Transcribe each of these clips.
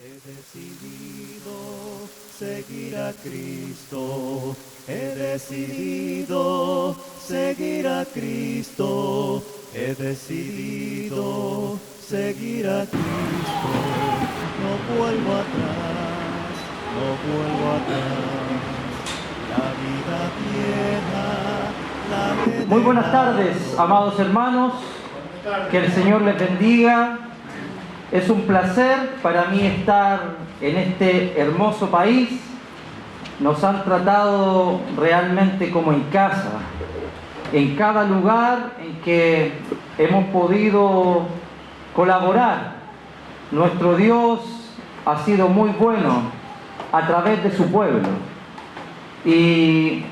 He decidido seguir a Cristo, he decidido seguir a Cristo, he decidido seguir a Cristo. No vuelvo atrás, no vuelvo atrás. La vida vieja, la he Muy buenas tardes, amados hermanos. Que el Señor les bendiga. Es un placer para mí estar en este hermoso país. Nos han tratado realmente como en casa. En cada lugar en que hemos podido colaborar, nuestro Dios ha sido muy bueno a través de su pueblo. Y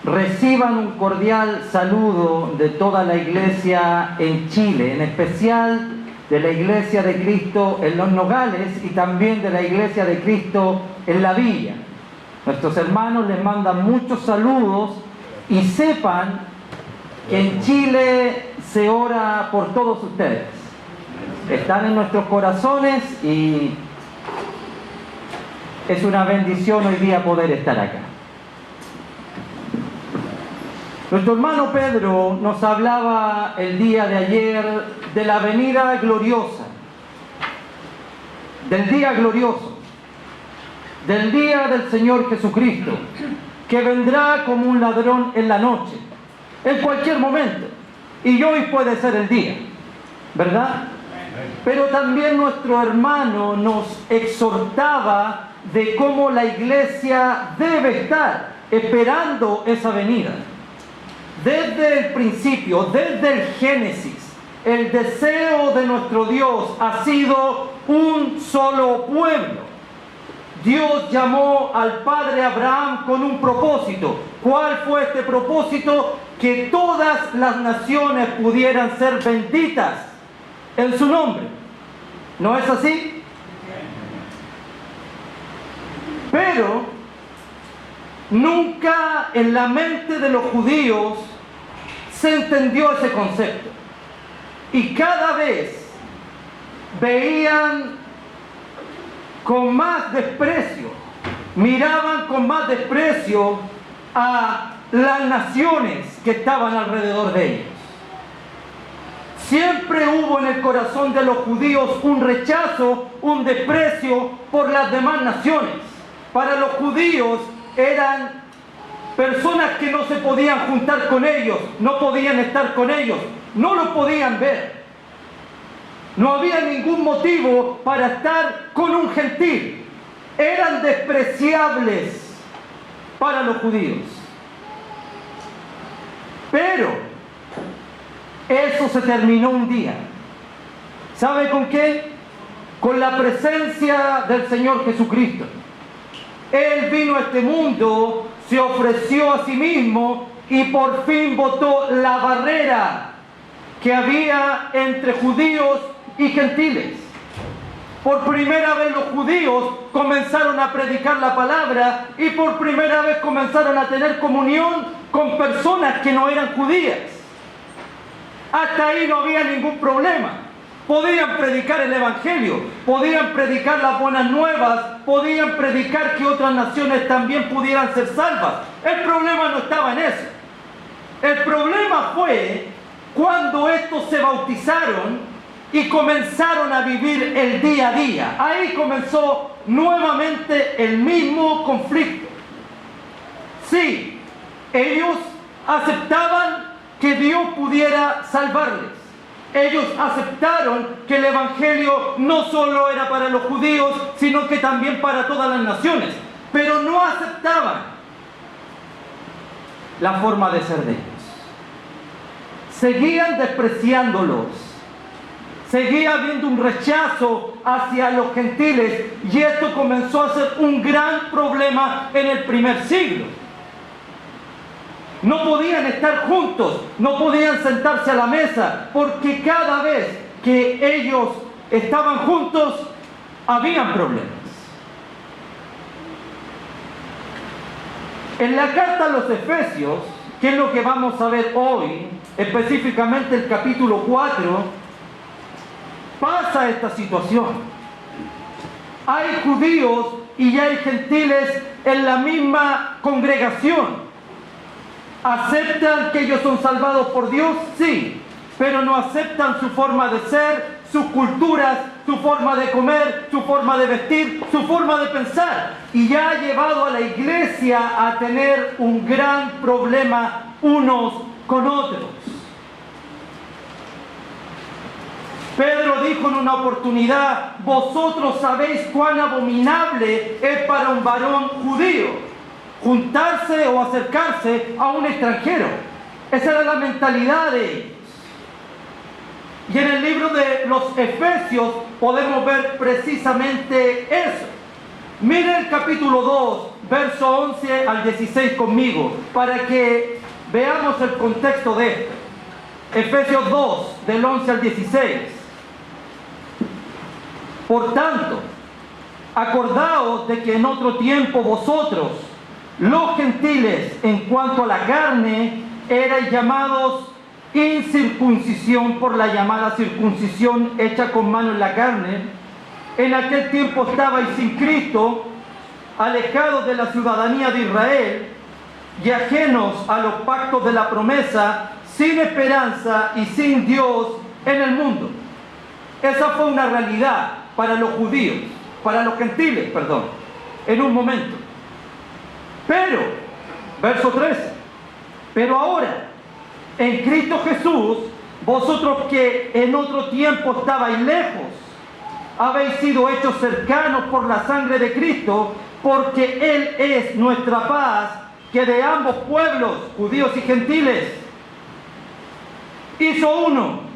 reciban un cordial saludo de toda la iglesia en Chile, en especial de la Iglesia de Cristo en Los Nogales y también de la Iglesia de Cristo en La Villa. Nuestros hermanos les mandan muchos saludos y sepan que en Chile se ora por todos ustedes. Están en nuestros corazones y es una bendición hoy día poder estar acá. Nuestro hermano Pedro nos hablaba el día de ayer de la venida gloriosa, del día glorioso, del día del Señor Jesucristo, que vendrá como un ladrón en la noche, en cualquier momento, y hoy puede ser el día, ¿verdad? Pero también nuestro hermano nos exhortaba de cómo la iglesia debe estar esperando esa venida. Desde el principio, desde el Génesis, el deseo de nuestro Dios ha sido un solo pueblo. Dios llamó al padre Abraham con un propósito. ¿Cuál fue este propósito? Que todas las naciones pudieran ser benditas en su nombre. ¿No es así? Pero nunca en la mente de los judíos se entendió ese concepto. Y cada vez veían con más desprecio, miraban con más desprecio a las naciones que estaban alrededor de ellos. Siempre hubo en el corazón de los judíos un rechazo, un desprecio por las demás naciones. Para los judíos eran personas que no se podían juntar con ellos, no podían estar con ellos, no los podían ver. No había ningún motivo para estar con un gentil. Eran despreciables para los judíos. Pero eso se terminó un día. ¿Sabe con qué? Con la presencia del Señor Jesucristo. Él vino a este mundo, se ofreció a sí mismo y por fin botó la barrera que había entre judíos y gentiles. Por primera vez los judíos comenzaron a predicar la palabra y por primera vez comenzaron a tener comunión con personas que no eran judías. Hasta ahí no había ningún problema. Podían predicar el Evangelio, podían predicar las buenas nuevas, podían predicar que otras naciones también pudieran ser salvas. El problema no estaba en eso. El problema fue cuando estos se bautizaron y comenzaron a vivir el día a día. Ahí comenzó nuevamente el mismo conflicto. Sí, ellos aceptaban que Dios pudiera salvarles. Ellos aceptaron que el Evangelio no solo era para los judíos, sino que también para todas las naciones. Pero no aceptaban la forma de ser de ellos. Seguían despreciándolos. Seguía habiendo un rechazo hacia los gentiles y esto comenzó a ser un gran problema en el primer siglo. No podían estar juntos, no podían sentarse a la mesa, porque cada vez que ellos estaban juntos, habían problemas. En la carta a los Efesios, que es lo que vamos a ver hoy, específicamente el capítulo 4, pasa esta situación. Hay judíos y hay gentiles en la misma congregación. ¿Aceptan que ellos son salvados por Dios? Sí, pero no aceptan su forma de ser, sus culturas, su forma de comer, su forma de vestir, su forma de pensar. Y ya ha llevado a la iglesia a tener un gran problema unos con otros. Pedro dijo en una oportunidad: vosotros sabéis cuán abominable es para un varón judío juntarse o acercarse a un extranjero. Esa era la mentalidad de ellos. Y en el libro de los Efesios podemos ver precisamente eso. Miren el capítulo 2, verso 11 al 16 conmigo, para que veamos el contexto de esto. Efesios 2, del 11 al 16. Por tanto, acordaos de que en otro tiempo vosotros, los gentiles, en cuanto a la carne, erais llamados incircuncisión por la llamada circuncisión hecha con mano en la carne. En aquel tiempo estabais sin Cristo, alejados de la ciudadanía de Israel y ajenos a los pactos de la promesa, sin esperanza y sin Dios en el mundo. Esa fue una realidad para los judíos, para los gentiles, en un momento. Pero, verso 13, pero ahora, en Cristo Jesús, vosotros que en otro tiempo estabais lejos, habéis sido hechos cercanos por la sangre de Cristo, porque Él es nuestra paz, que de ambos pueblos, judíos y gentiles, hizo uno,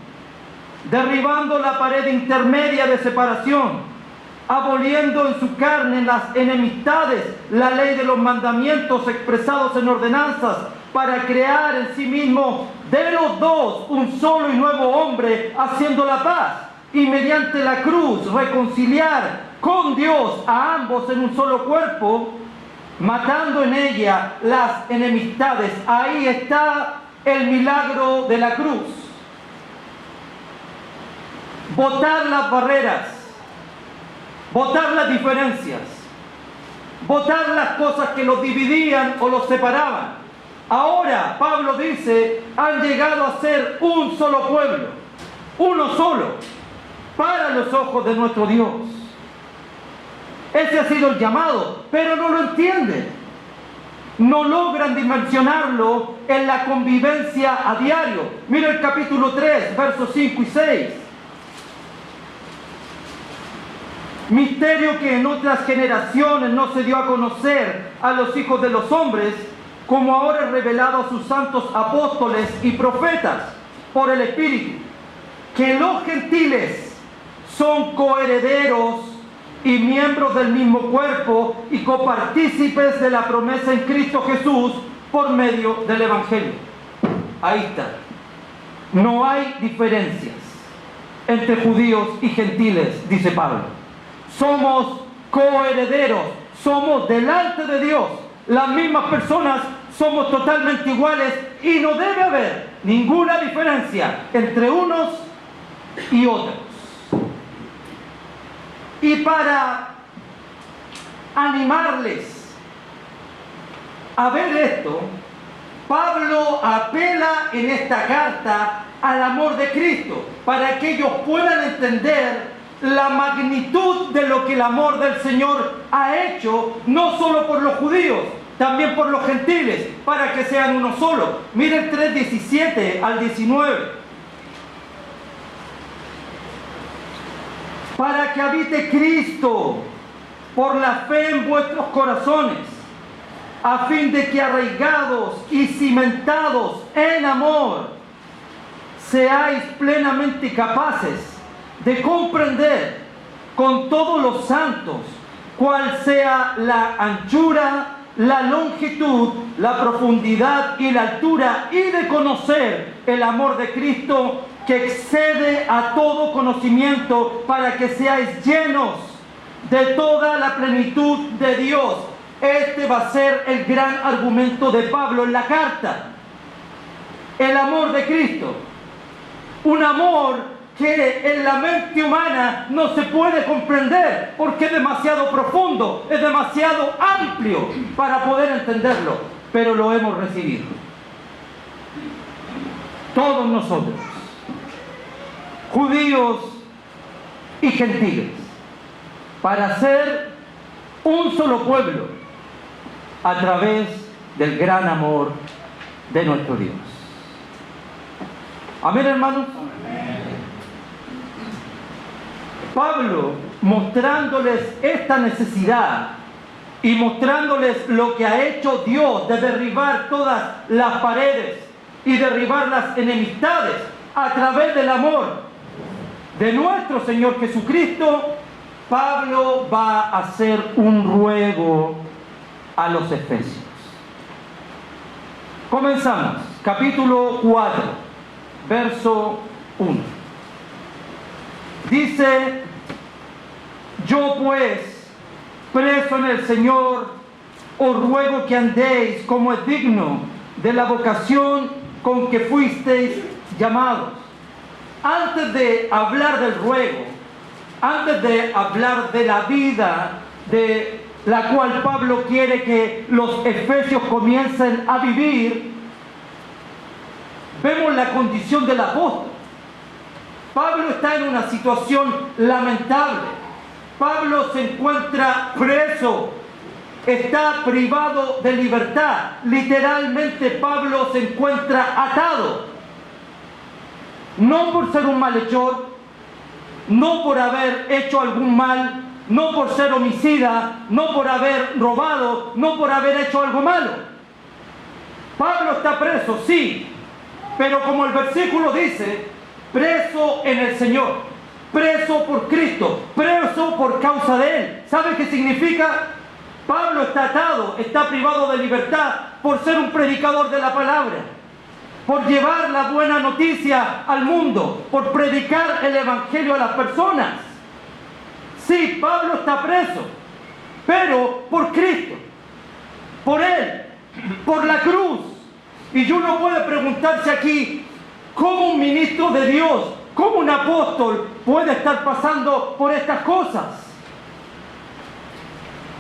derribando la pared intermedia de separación, aboliendo en su carne las enemistades, la ley de los mandamientos expresados en ordenanzas, para crear en sí mismo de los dos un solo y nuevo hombre, haciendo la paz, y mediante la cruz reconciliar con Dios a ambos en un solo cuerpo, matando en ella las enemistades. Ahí está el milagro de la cruz. Botar las barreras, botar las diferencias, botar las cosas que los dividían o los separaban. Ahora, Pablo dice, han llegado a ser un solo pueblo, uno solo, para los ojos de nuestro Dios. Ese ha sido el llamado, pero no lo entienden. No logran dimensionarlo en la convivencia a diario. Mira el capítulo 3, versos 5 y 6. Misterio que en otras generaciones no se dio a conocer a los hijos de los hombres, como ahora es revelado a sus santos apóstoles y profetas por el Espíritu, que los gentiles son coherederos y miembros del mismo cuerpo y copartícipes de la promesa en Cristo Jesús por medio del Evangelio. Ahí está. No hay diferencias entre judíos y gentiles, dice Pablo. Somos coherederos, somos delante de Dios las mismas personas, somos totalmente iguales y no debe haber ninguna diferencia entre unos y otros. Y para animarles a ver esto, Pablo apela en esta carta al amor de Cristo, para que ellos puedan entender la magnitud de lo que el amor del Señor ha hecho, no solo por los judíos, también por los gentiles, para que sean uno solo. Miren 3:17 al 19. Para que habite Cristo por la fe en vuestros corazones, a fin de que arraigados y cimentados en amor, seáis plenamente capaces de comprender con todos los santos cuál sea la anchura, la longitud, la profundidad y la altura, y de conocer el amor de Cristo que excede a todo conocimiento, para que seáis llenos de toda la plenitud de Dios. Este va a ser el gran argumento de Pablo en la carta. El amor de Cristo. Un amor que en la mente humana no se puede comprender porque es demasiado profundo, es demasiado amplio para poder entenderlo, pero lo hemos recibido. Todos nosotros, judíos y gentiles, para ser un solo pueblo a través del gran amor de nuestro Dios. Amén, hermanos. Pablo, mostrándoles esta necesidad y mostrándoles lo que ha hecho Dios de derribar todas las paredes y derribar las enemistades a través del amor de nuestro Señor Jesucristo, Pablo va a hacer un ruego a los efesios. Comenzamos, capítulo 4, verso 1. Dice: yo pues, preso en el Señor, os ruego que andéis como es digno de la vocación con que fuisteis llamados. Antes de hablar del ruego, antes de hablar de la vida de la cual Pablo quiere que los efesios comiencen a vivir, vemos la condición del apóstol. Pablo está en una situación lamentable. Pablo se encuentra preso, está privado de libertad. Literalmente Pablo se encuentra atado. No por ser un malhechor, no por haber hecho algún mal, no por ser homicida, no por haber robado, no por haber hecho algo malo. Pablo está preso, sí, pero como el versículo dice, preso en el Señor, preso por Cristo, preso por causa de Él. ¿Sabe qué significa? Pablo está atado, está privado de libertad por ser un predicador de la palabra, por llevar la buena noticia al mundo, por predicar el evangelio a las personas. Sí, Pablo está preso, pero por Cristo, por Él, por la cruz. Y uno puede preguntarse aquí, ¿cómo un ministro de Dios, cómo un apóstol puede estar pasando por estas cosas?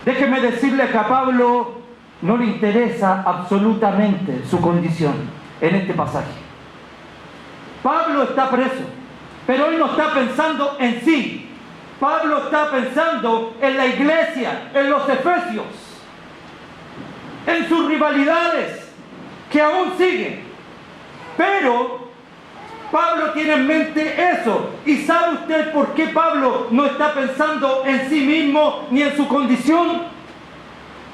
Déjeme decirle que a Pablo no le interesa absolutamente su condición en este pasaje. Pablo está preso, pero él no está pensando en sí. Pablo está pensando en la iglesia, en los efesios, en sus rivalidades que aún siguen. Pero Pablo tiene en mente eso. ¿Y sabe usted por qué Pablo no está pensando en sí mismo ni en su condición?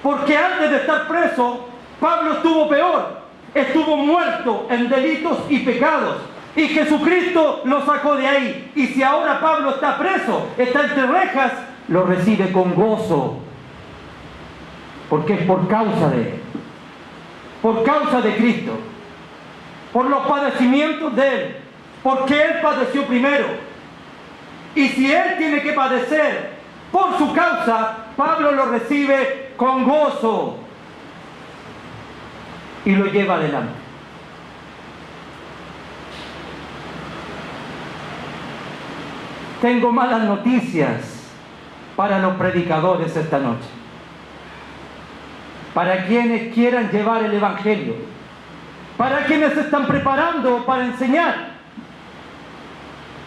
Porque antes de estar preso, Pablo estuvo peor. Estuvo muerto en delitos y pecados. Y Jesucristo lo sacó de ahí. Y si ahora Pablo está preso, está entre rejas, lo recibe con gozo. Porque es por causa de Él. Por causa de Cristo. Por los padecimientos de Él. Porque Él padeció primero. Y si Él tiene que padecer por su causa, Pablo lo recibe con gozo. Y lo lleva adelante. Tengo malas noticias para los predicadores esta noche. Para quienes quieran llevar el evangelio. Para quienes se están preparando para enseñar.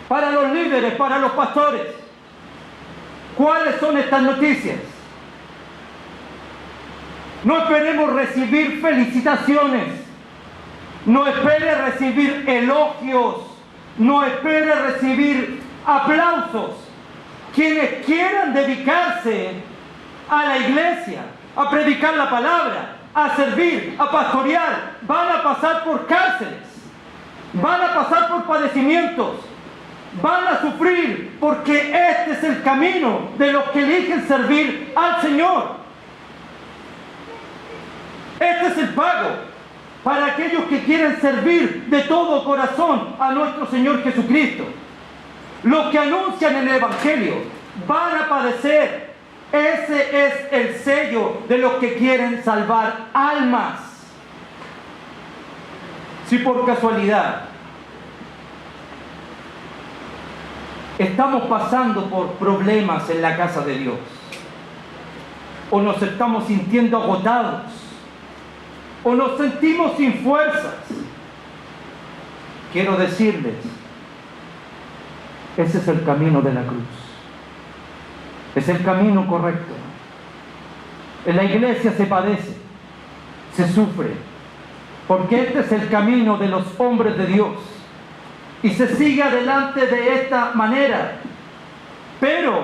Para los líderes, para los pastores. ¿Cuáles son estas noticias? No esperemos recibir felicitaciones. No espere recibir elogios. No espere recibir aplausos. Quienes quieran dedicarse a la iglesia, a predicar la palabra, a servir, a pastorear, van a pasar por cárceles, van a pasar por padecimientos, van a sufrir, porque este es el camino de los que eligen servir al Señor. Este es el pago para aquellos que quieren servir de todo corazón a nuestro Señor Jesucristo. Los que anuncian el Evangelio van a padecer. Ese es el sello de los que quieren salvar almas. Si por casualidad estamos pasando por problemas en la casa de Dios, o nos estamos sintiendo agotados, o nos sentimos sin fuerzas, quiero decirles, ese es el camino de la cruz. Es el camino correcto. En la iglesia se padece, se sufre, porque este es el camino de los hombres de Dios. Y se sigue adelante de esta manera. Pero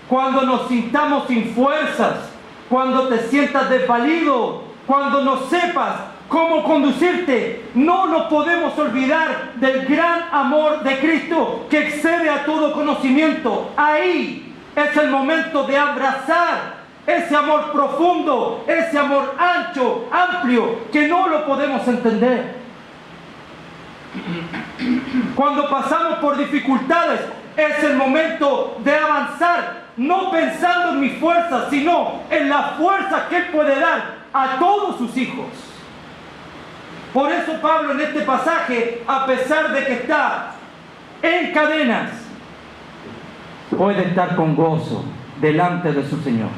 cuando nos sintamos sin fuerzas, cuando te sientas desvalido, cuando no sepas cómo conducirte, no nos podemos olvidar del gran amor de Cristo que excede a todo conocimiento. Ahí es el momento de abrazar ese amor profundo, ese amor ancho, amplio, que no lo podemos entender. Cuando pasamos por dificultades, es el momento de avanzar, no pensando en mis fuerzas, sino en las fuerzas que Él puede dar a todos sus hijos. Por eso Pablo en este pasaje, a pesar de que está en cadenas, puede estar con gozo delante de su Señor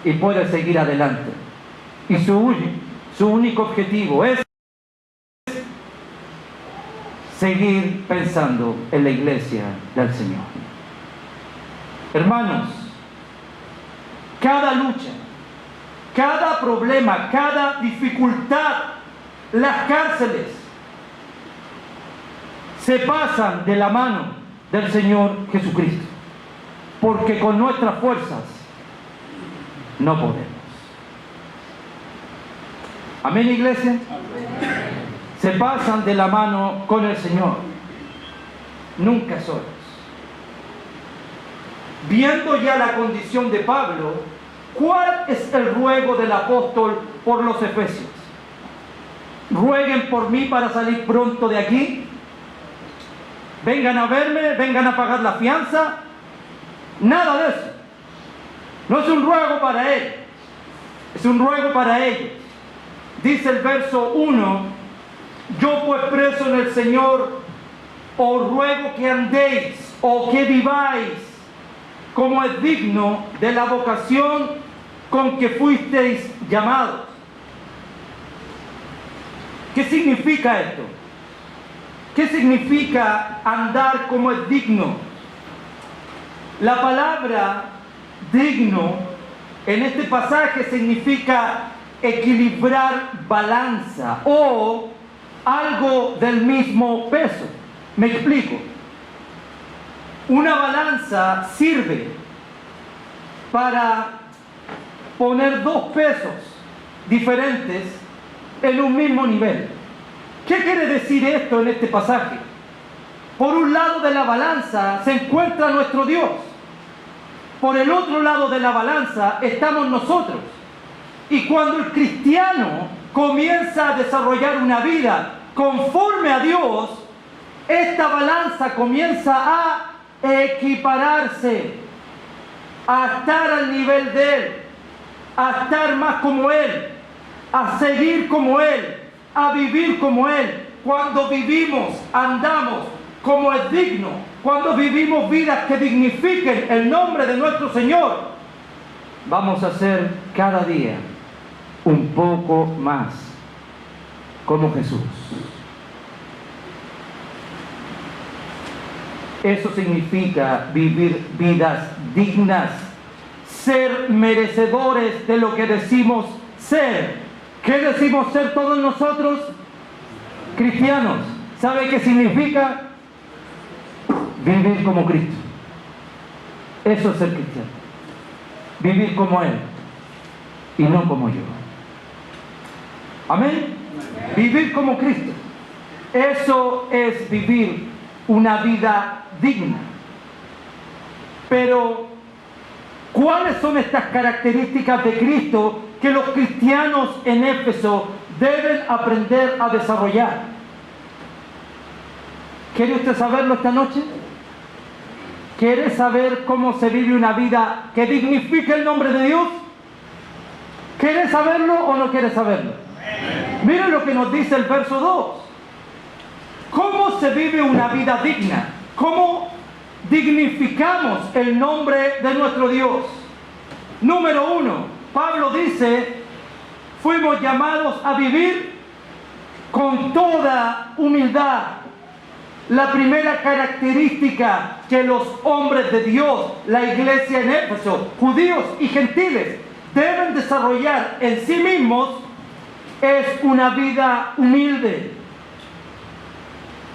y puede seguir adelante. Y su único objetivo es seguir pensando en la iglesia del Señor. Hermanos, cada lucha, cada problema, cada dificultad, las cárceles, se pasan de la mano del Señor Jesucristo, porque con nuestras fuerzas no podemos. Amén, iglesia. Se pasan de la mano con el Señor, nunca solos. Viendo ya la condición de Pablo, ¿cuál es el ruego del apóstol por los efesios? Rueguen por mí para salir pronto de aquí. Vengan a verme, vengan a pagar la fianza. Nada de eso. No es un ruego para él, es un ruego para ellos. Dice el verso 1: yo pues preso en el Señor, os ruego que andéis o que viváis como es digno de la vocación con que fuisteis llamados. ¿Qué significa esto? ¿Qué significa andar como es digno? La palabra digno en este pasaje significa equilibrar balanza o algo del mismo peso. Me explico. Una balanza sirve para poner dos pesos diferentes en un mismo nivel. ¿Qué quiere decir esto en este pasaje? Por un lado de la balanza se encuentra nuestro Dios. Por el otro lado de la balanza estamos nosotros. Y cuando el cristiano comienza a desarrollar una vida conforme a Dios, esta balanza comienza a equipararse, a estar al nivel de Él, a estar más como Él, a seguir como Él, a vivir como Él. Cuando vivimos, andamos como es digno, cuando vivimos vidas que dignifiquen el nombre de nuestro Señor, vamos a ser cada día un poco más como Jesús. Eso significa vivir vidas dignas, ser merecedores de lo que decimos ser. ¿Qué decimos ser todos nosotros? Cristianos. ¿Sabe qué significa? Vivir como Cristo. Eso es ser cristiano. Vivir como Él y no como yo. Amén. Vivir como Cristo. Eso es vivir una vida digna. Pero, ¿cuáles son estas características de Cristo que los cristianos en Éfeso deben aprender a desarrollar? ¿Quiere usted saberlo esta noche? ¿Quiere saber cómo se vive una vida que dignifique el nombre de Dios? ¿Quiere saberlo o no quiere saberlo? Miren lo que nos dice el verso 2. ¿Cómo se vive una vida digna? ¿Cómo dignificamos el nombre de nuestro Dios. Número 1, Pablo dice, fuimos llamados a vivir con toda humildad. La primera característica que los hombres de Dios, la iglesia en Éfeso, judíos y gentiles, deben desarrollar en sí mismos es una vida humilde.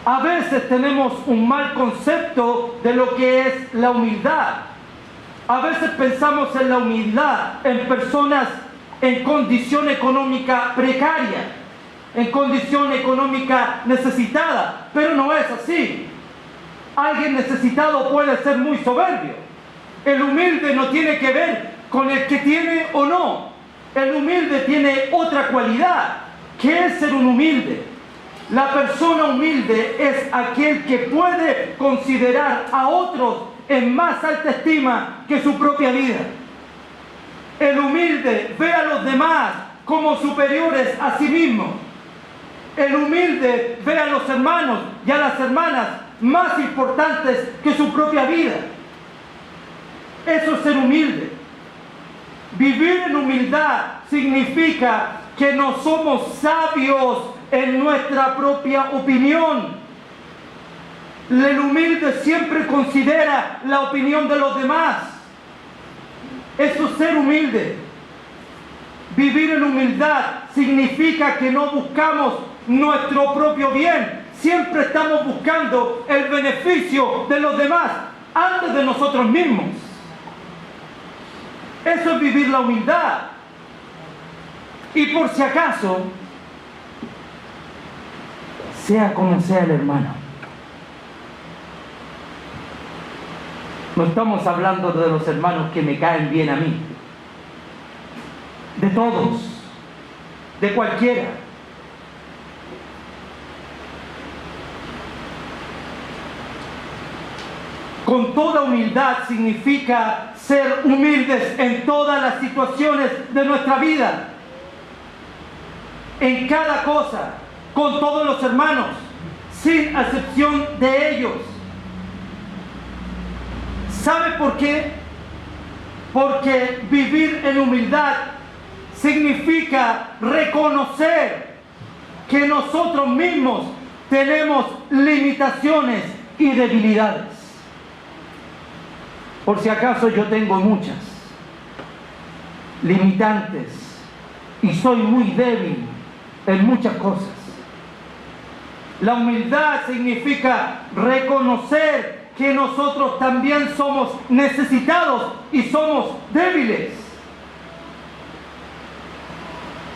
A veces tenemos un mal concepto de lo que es la humildad. A veces pensamos en la humildad en personas en condición económica precaria, en condición económica necesitada, pero no es así. Alguien necesitado puede ser muy soberbio. El humilde no tiene que ver con el que tiene o no. El humilde tiene otra cualidad. ¿Qué es ser un humilde? La persona humilde es aquel que puede considerar a otros en más alta estima que su propia vida. El humilde ve a los demás como superiores a sí mismo. El humilde ve a los hermanos y a las hermanas más importantes que su propia vida. Eso es ser humilde. Vivir en humildad significa que no somos sabios en nuestra propia opinión. El humilde siempre considera la opinión de los demás. Eso es ser humilde. Vivir en humildad significa que no buscamos nuestro propio bien. Siempre estamos buscando el beneficio de los demás antes de nosotros mismos. Eso es vivir la humildad. Y por si acaso, sea como sea el hermano, no estamos hablando de los hermanos que me caen bien a mí, de todos, de cualquiera. Con toda humildad significa ser humildes en todas las situaciones de nuestra vida, en cada cosa, con todos los hermanos, sin excepción de ellos. ¿Sabe por qué? Porque vivir en humildad significa reconocer que nosotros mismos tenemos limitaciones y debilidades. Por si acaso yo tengo muchas limitantes y soy muy débil en muchas cosas. La humildad significa reconocer que nosotros también somos necesitados y somos débiles.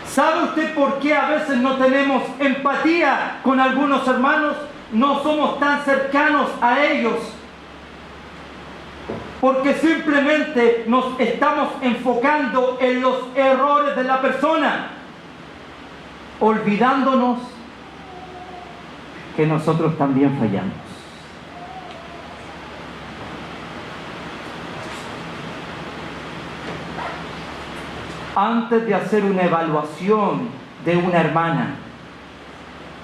¿Sabe usted por qué a veces no tenemos empatía con algunos hermanos? No somos tan cercanos a ellos. Porque simplemente nos estamos enfocando en los errores de la persona, olvidándonos que nosotros también fallamos. Antes de hacer una evaluación de una hermana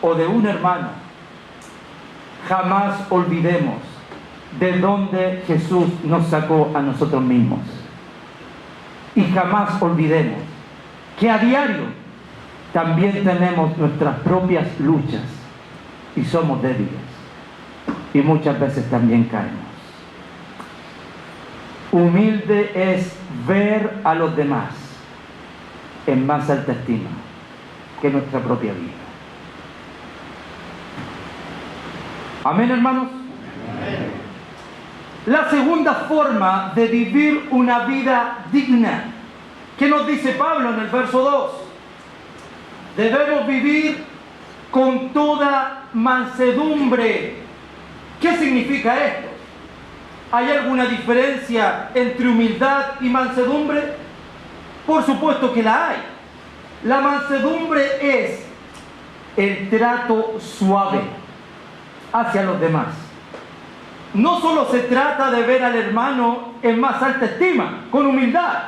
o de un hermano, jamás olvidemos de dónde Jesús nos sacó a nosotros mismos. Y jamás olvidemos que a diario también tenemos nuestras propias luchas y somos débiles. Y muchas veces también caemos. Humilde es ver a los demás en más alta estima que nuestra propia vida. Amén, hermanos. Amén. La segunda forma de vivir una vida digna, ¿qué nos dice Pablo en el verso 2? Debemos vivir con toda mansedumbre. ¿Qué significa esto? ¿Hay alguna diferencia entre humildad y mansedumbre? Por supuesto que la hay. La mansedumbre es el trato suave hacia los demás. No solo se trata de ver al hermano en más alta estima, con humildad.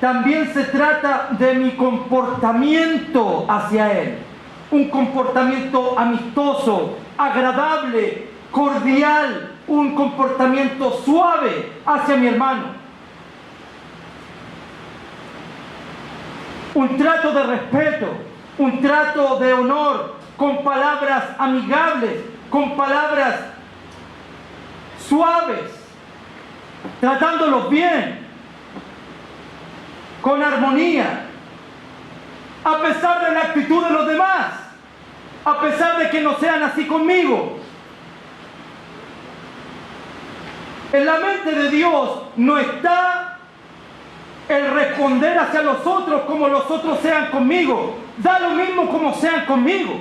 También se trata de mi comportamiento hacia él. Un comportamiento amistoso, agradable, cordial, un comportamiento suave hacia mi hermano. Un trato de respeto, un trato de honor, con palabras amigables, con palabras suaves, tratándolos bien, con armonía, a pesar de la actitud de los demás, a pesar de que no sean así conmigo. En la mente de Dios no está el responder hacia los otros como los otros sean conmigo. Da lo mismo como sean conmigo.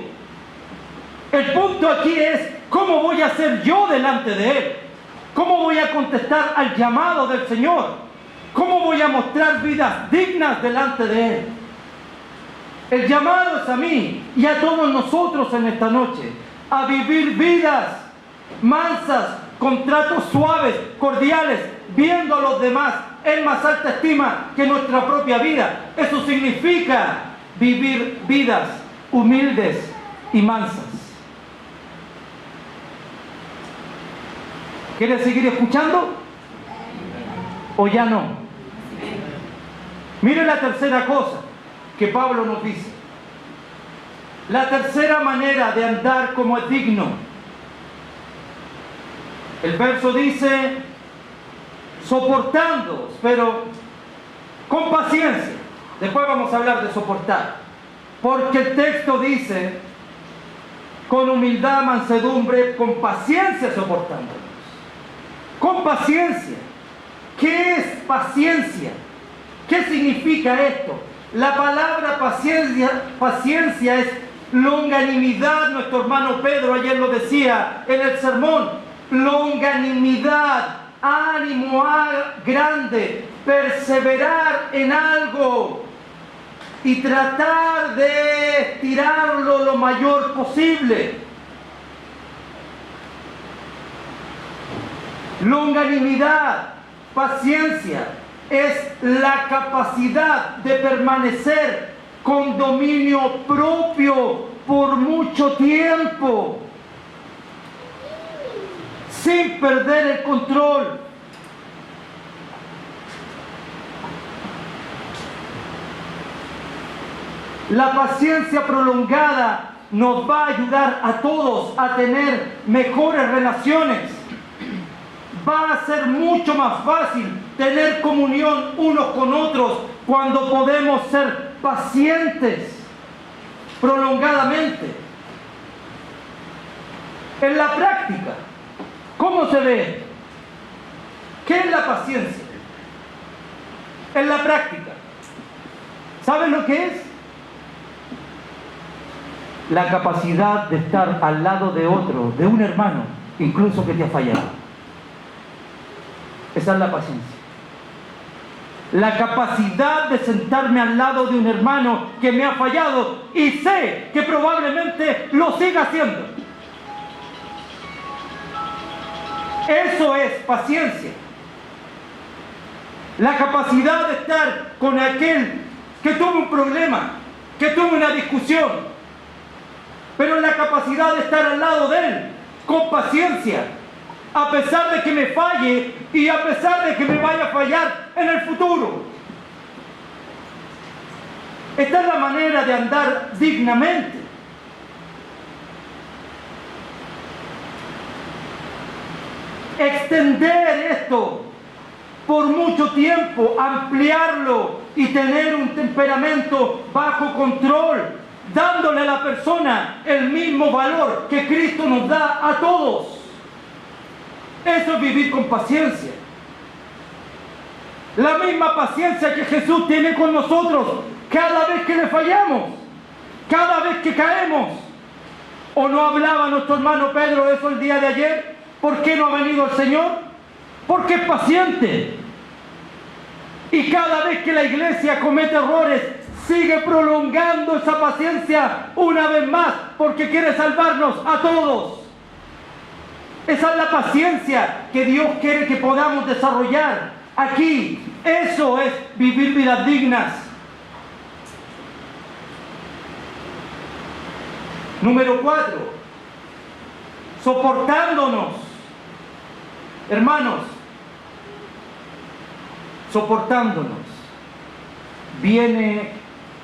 El punto aquí es cómo voy a ser yo delante de Él. Cómo voy a contestar al llamado del Señor. Cómo voy a mostrar vidas dignas delante de Él. El llamado es a mí y a todos nosotros en esta noche a vivir vidas mansas, con tratos suaves, cordiales, viendo a los demás en más alta estima que nuestra propia vida. Eso significa vivir vidas humildes y mansas. ¿Quieres seguir escuchando? ¿O ya no? Mire la tercera cosa que Pablo nos dice. La tercera manera de andar como es digno. El verso dice, soportando, pero con paciencia. Después vamos a hablar de soportar. Porque el texto dice, con humildad, mansedumbre, con paciencia soportándonos. Con paciencia. ¿Qué es paciencia? ¿Qué significa esto? La palabra paciencia es longanimidad. Nuestro hermano Pedro ayer lo decía en el sermón. Longanimidad, ánimo grande, perseverar en algo y tratar de estirarlo lo mayor posible. Longanimidad, paciencia, es la capacidad de permanecer con dominio propio por mucho tiempo, sin perder el control. La paciencia prolongada nos va a ayudar a todos a tener mejores relaciones. Va a ser mucho más fácil tener comunión unos con otros cuando podemos ser pacientes prolongadamente. En la práctica, ¿cómo se ve? ¿Qué es la paciencia? En la práctica, ¿saben lo que es? La capacidad de estar al lado de otro, de un hermano, incluso que te ha fallado. Esa es la paciencia. La capacidad de sentarme al lado de un hermano que me ha fallado y sé que probablemente lo siga haciendo. Eso es paciencia. La capacidad de estar con aquel que tuvo un problema, que tuvo una discusión, pero la capacidad de estar al lado de él con paciencia, a pesar de que me falle y a pesar de que me vaya a fallar en el futuro. Esta es la manera de andar dignamente. Extender esto por mucho tiempo, ampliarlo y tener un temperamento bajo control, dándole a la persona el mismo valor que Cristo nos da a todos. Eso es vivir con paciencia. La misma paciencia que Jesús tiene con nosotros cada vez que le fallamos, cada vez que caemos. ¿O no hablaba nuestro hermano Pedro de eso el día de ayer? ¿Por qué no ha venido el Señor? Porque es paciente. Y cada vez que la iglesia comete errores, sigue prolongando esa paciencia una vez más, porque quiere salvarnos a todos. Esa es la paciencia que Dios quiere que podamos desarrollar aquí. Eso es vivir vidas dignas. Número 4, soportándonos Hermanos, soportándonos viene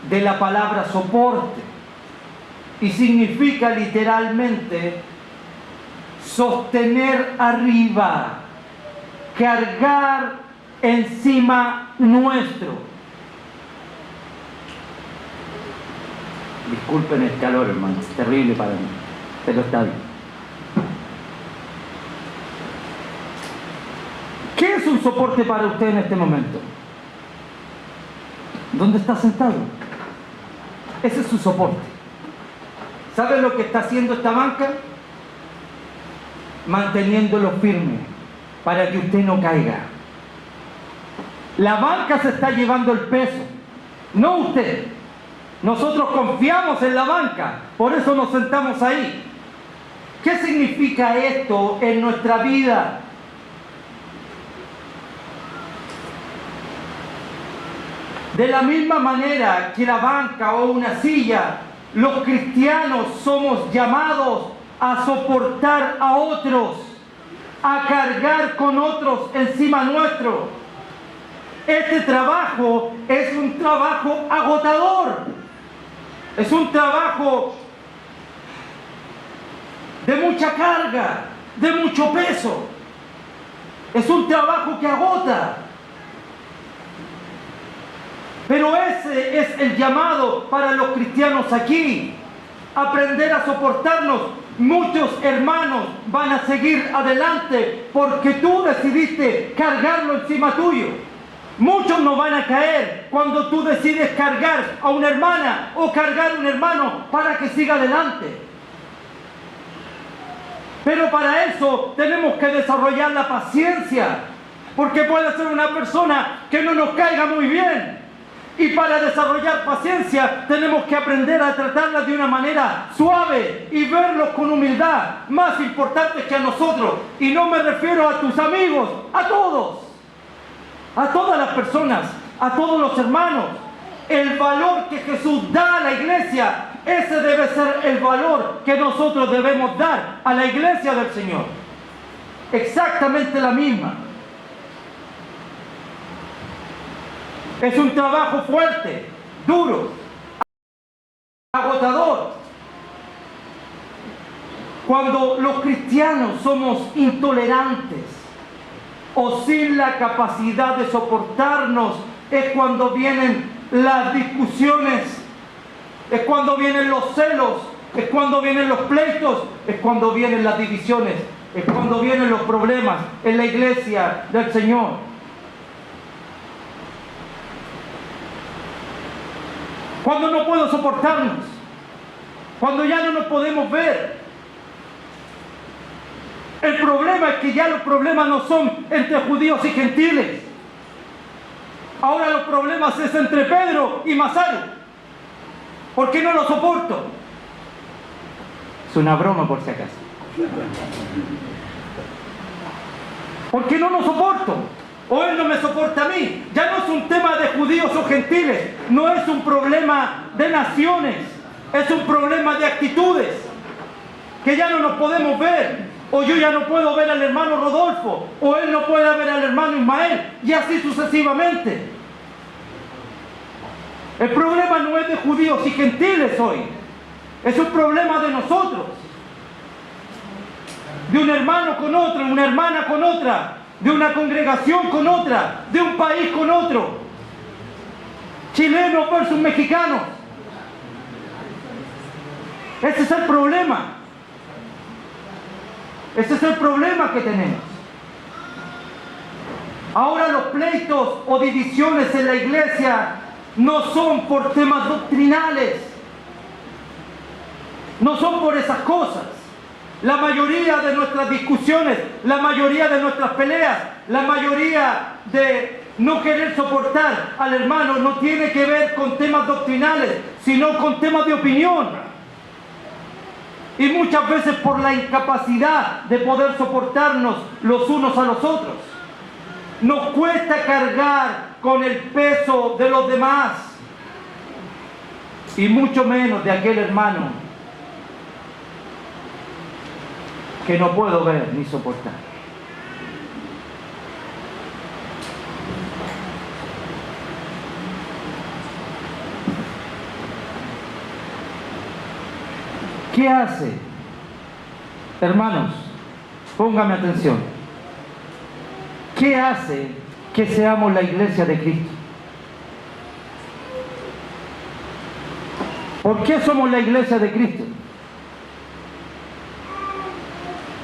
de la palabra soporte y significa literalmente sostener arriba, cargar encima nuestro. Disculpen el calor, hermano, es terrible para mí, pero está bien. ¿Qué es un soporte para usted en este momento? ¿Dónde está sentado? Ese es su soporte. ¿Sabe lo que está haciendo esta banca? Manteniéndolo firme para que usted no caiga. La banca se está llevando el peso, no usted. Nosotros confiamos en la banca, por eso nos sentamos ahí. ¿Qué significa esto en nuestra vida? De la misma manera que la banca o una silla, los cristianos somos llamados a soportar a otros, a cargar con otros encima nuestro. Este trabajo es un trabajo agotador. Es un trabajo de mucha carga, de mucho peso. Es un trabajo que agota. Pero ese es el llamado para los cristianos aquí. Aprender a soportarnos. Muchos hermanos van a seguir adelante porque tú decidiste cargarlo encima tuyo. Muchos no van a caer cuando tú decides cargar a una hermana o cargar a un hermano para que siga adelante. Pero para eso tenemos que desarrollar la paciencia, porque puede ser una persona que no nos caiga muy bien. Y para desarrollar paciencia tenemos que aprender a tratarla de una manera suave y verlos con humildad, más importante que a nosotros. Y no me refiero a tus amigos, a todos. A todas las personas, a todos los hermanos. El valor que Jesús da a la iglesia, ese debe ser el valor que nosotros debemos dar a la iglesia del Señor. Exactamente la misma. Es un trabajo fuerte, duro, agotador. Cuando los cristianos somos intolerantes o sin la capacidad de soportarnos, es cuando vienen las discusiones, es cuando vienen los celos, es cuando vienen los pleitos, es cuando vienen las divisiones, es cuando vienen los problemas en la iglesia del Señor. Cuando no puedo soportarnos, cuando ya no nos podemos ver. El problema es que ya los problemas no son entre judíos y gentiles. Ahora los problemas es entre Pedro y Masaru. ¿Por qué no lo soporto? Es una broma por si acaso. ¿Por qué no lo soporto? O él no me soporta a mí. Ya no es un tema de judíos o gentiles. No es un problema de naciones. Es un problema de actitudes. Que ya no nos podemos ver. O yo ya no puedo ver al hermano Rodolfo, o él no puede ver al hermano Ismael, y así sucesivamente. El problema no es de judíos y gentiles hoy, es un problema de nosotros, de un hermano con otro, una hermana con otra, de una congregación con otra, de un país con otro, chilenos versus mexicanos. Ese es el problema. Ese es el problema que tenemos. Ahora los pleitos o divisiones en la iglesia no son por temas doctrinales. No son por esas cosas. La mayoría de nuestras discusiones, la mayoría de nuestras peleas, la mayoría de no querer soportar al hermano no tiene que ver con temas doctrinales, sino con temas de opinión. Y muchas veces por la incapacidad de poder soportarnos los unos a los otros. Nos cuesta cargar con el peso de los demás. Y mucho menos de aquel hermano que no puedo ver ni soportar. ¿Qué hace? Hermanos, póngame atención. ¿Qué hace que seamos la iglesia de Cristo? ¿Por qué somos la iglesia de Cristo?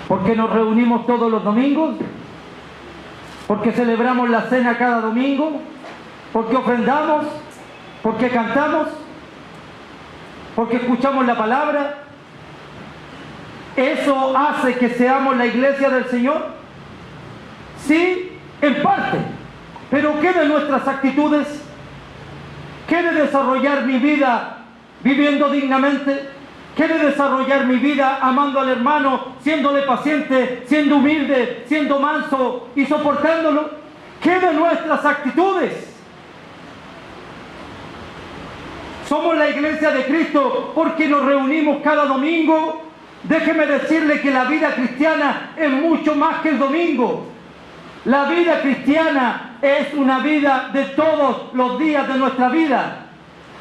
¿Porque nos reunimos todos los domingos? ¿Porque celebramos la cena cada domingo? ¿Porque ofrendamos? ¿Porque cantamos? ¿Porque escuchamos la palabra? ¿Eso hace que seamos la iglesia del Señor? Sí, en parte. Pero ¿qué de nuestras actitudes? ¿Qué de desarrollar mi vida viviendo dignamente? ¿Qué de desarrollar mi vida amando al hermano, siéndole paciente, siendo humilde, siendo manso y soportándolo? ¿Qué de nuestras actitudes? Somos la iglesia de Cristo porque nos reunimos cada domingo. Déjeme decirle que la vida cristiana es mucho más que el domingo. La vida cristiana es una vida de todos los días de nuestra vida,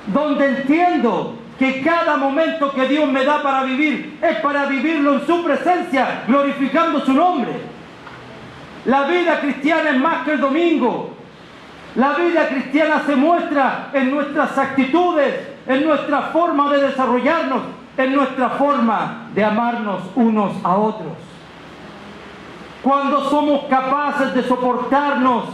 donde entiendo que cada momento que Dios me da para vivir es para vivirlo en su presencia, glorificando su nombre. La vida cristiana es más que el domingo. La vida cristiana se muestra en nuestras actitudes, en nuestra forma de desarrollarnos, en nuestra forma de amarnos unos a otros. Cuando somos capaces de soportarnos,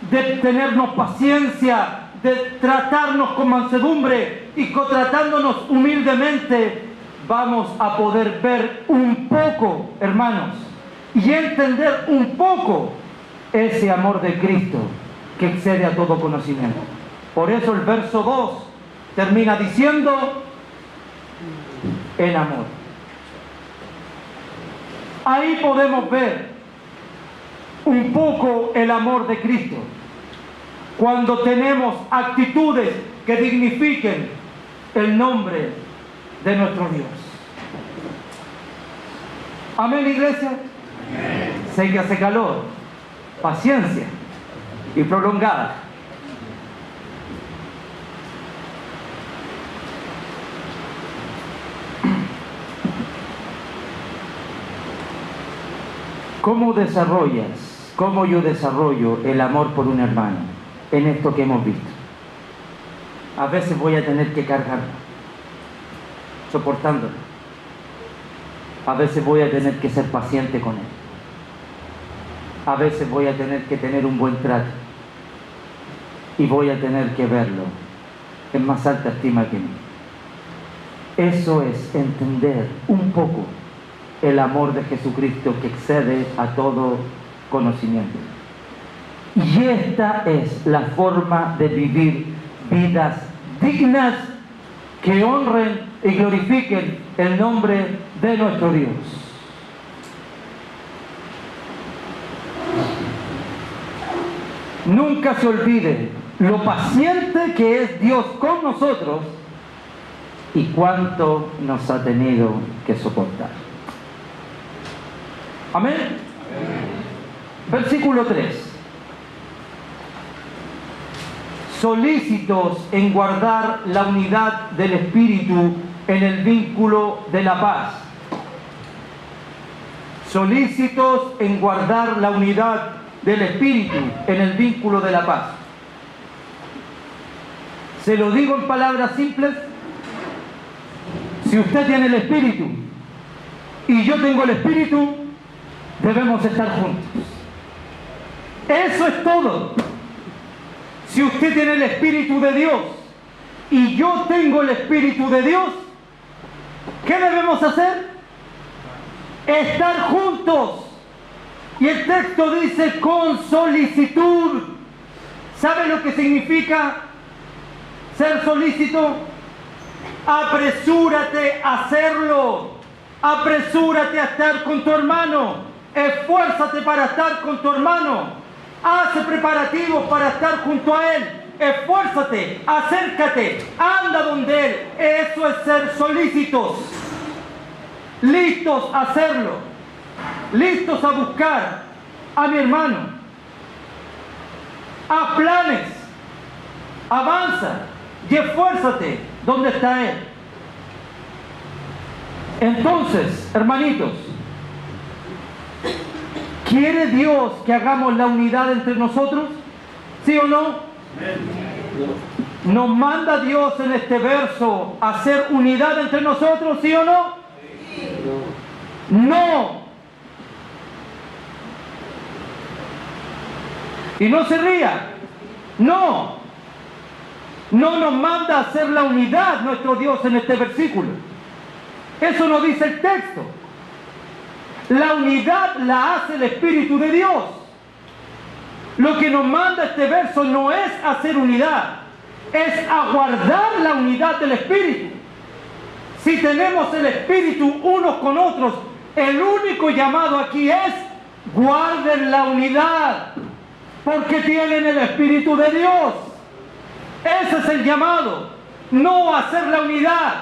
de tenernos paciencia, de tratarnos con mansedumbre y tratándonos humildemente, vamos a poder ver un poco, hermanos, y entender un poco ese amor de Cristo que excede a todo conocimiento. Por eso el verso 2 termina diciendo: en amor. Ahí podemos ver un poco el amor de Cristo. Cuando tenemos actitudes que dignifiquen el nombre de nuestro Dios. Amén, iglesia. Amén. Sé que hace calor, paciencia y prolongada. ¿Cómo yo desarrollo el amor por un hermano en esto que hemos visto? A veces voy a tener que cargarlo, soportándolo. A veces voy a tener que ser paciente con él. A veces voy a tener que tener un buen trato. Y voy a tener que verlo en más alta estima que mí. Eso es entender un poco el amor de Jesucristo que excede a todo conocimiento. Y esta es la forma de vivir vidas dignas que honren y glorifiquen el nombre de nuestro Dios. Nunca se olvide lo paciente que es Dios con nosotros y cuánto nos ha tenido que soportar. Amén. Amén. Versículo 3. Solícitos en guardar la unidad del Espíritu en el vínculo de la paz. Solícitos en guardar la unidad del Espíritu en el vínculo de la paz. Se lo digo en palabras simples. Si usted tiene el Espíritu y yo tengo el Espíritu, debemos estar juntos. Eso es todo. Si usted tiene el Espíritu de Dios y yo tengo el Espíritu de Dios, ¿qué debemos hacer? Estar juntos. Y el texto dice con solicitud. ¿Sabe lo que significa ser solícito? Apresúrate a hacerlo. Apresúrate a estar con tu hermano. Esfuérzate para estar con tu hermano. Hace preparativos para estar junto a él. Esfuérzate, acércate, anda donde él. Eso es ser solícitos. Listos a hacerlo. Listos a buscar a mi hermano. Haz planes. Avanza y esfuérzate donde está él. Entonces, hermanitos, ¿quiere Dios que hagamos la unidad entre nosotros? ¿Sí o no? ¿Nos manda Dios en este verso a hacer unidad entre nosotros? ¿Sí o no? No. Y no se ría. No. No nos manda a hacer la unidad nuestro Dios en este versículo. Eso no dice el texto. La unidad la hace el Espíritu de Dios. Lo que nos manda este verso no es hacer unidad, es aguardar la unidad del Espíritu. Si tenemos el Espíritu unos con otros, el único llamado aquí es: guarden la unidad, porque tienen el Espíritu de Dios. Ese es el llamado, no hacer la unidad.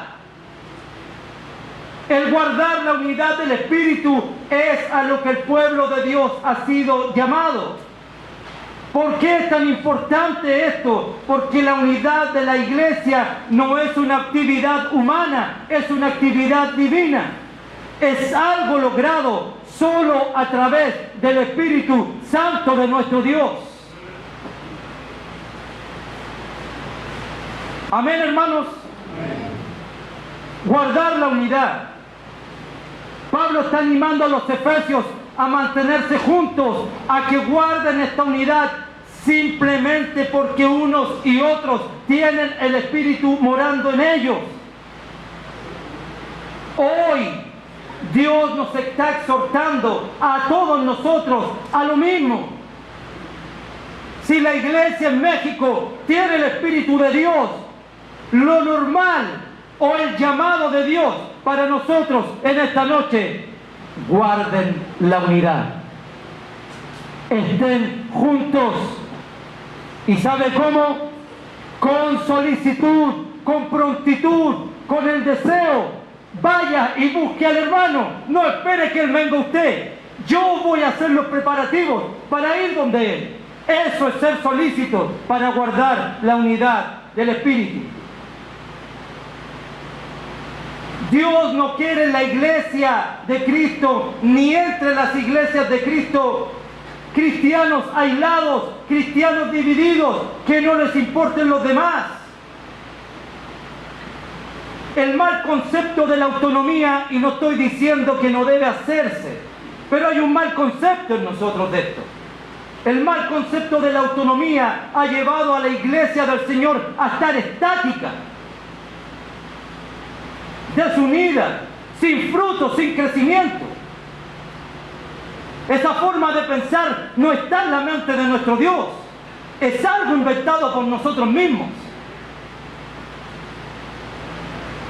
El guardar la unidad del Espíritu es a lo que el pueblo de Dios ha sido llamado. ¿Por qué es tan importante esto? Porque la unidad de la iglesia no es una actividad humana, es una actividad divina. Es algo logrado solo a través del Espíritu Santo de nuestro Dios. Amén, hermanos. Guardar la unidad. Pablo está animando a los efesios a mantenerse juntos, a que guarden esta unidad, simplemente porque unos y otros tienen el Espíritu morando en ellos. Hoy Dios nos está exhortando a todos nosotros a lo mismo. Si la iglesia en México tiene el Espíritu de Dios, lo normal o el llamado de Dios para nosotros en esta noche: guarden la unidad, estén juntos. ¿Y sabe cómo? Con solicitud, con prontitud, con el deseo. Vaya y busque al hermano, no espere que él venga a usted. Yo voy a hacer los preparativos para ir donde él. Eso es ser solícito para guardar la unidad del Espíritu. Dios no quiere la iglesia de Cristo, ni entre las iglesias de Cristo, cristianos aislados, cristianos divididos, que no les importen los demás. El mal concepto de la autonomía, y no estoy diciendo que no debe hacerse, pero hay un mal concepto en nosotros de esto. El mal concepto de la autonomía ha llevado a la iglesia del Señor a estar estática, desunida, sin fruto, sin crecimiento. Esa forma de pensar no está en la mente de nuestro Dios, es algo inventado por nosotros mismos.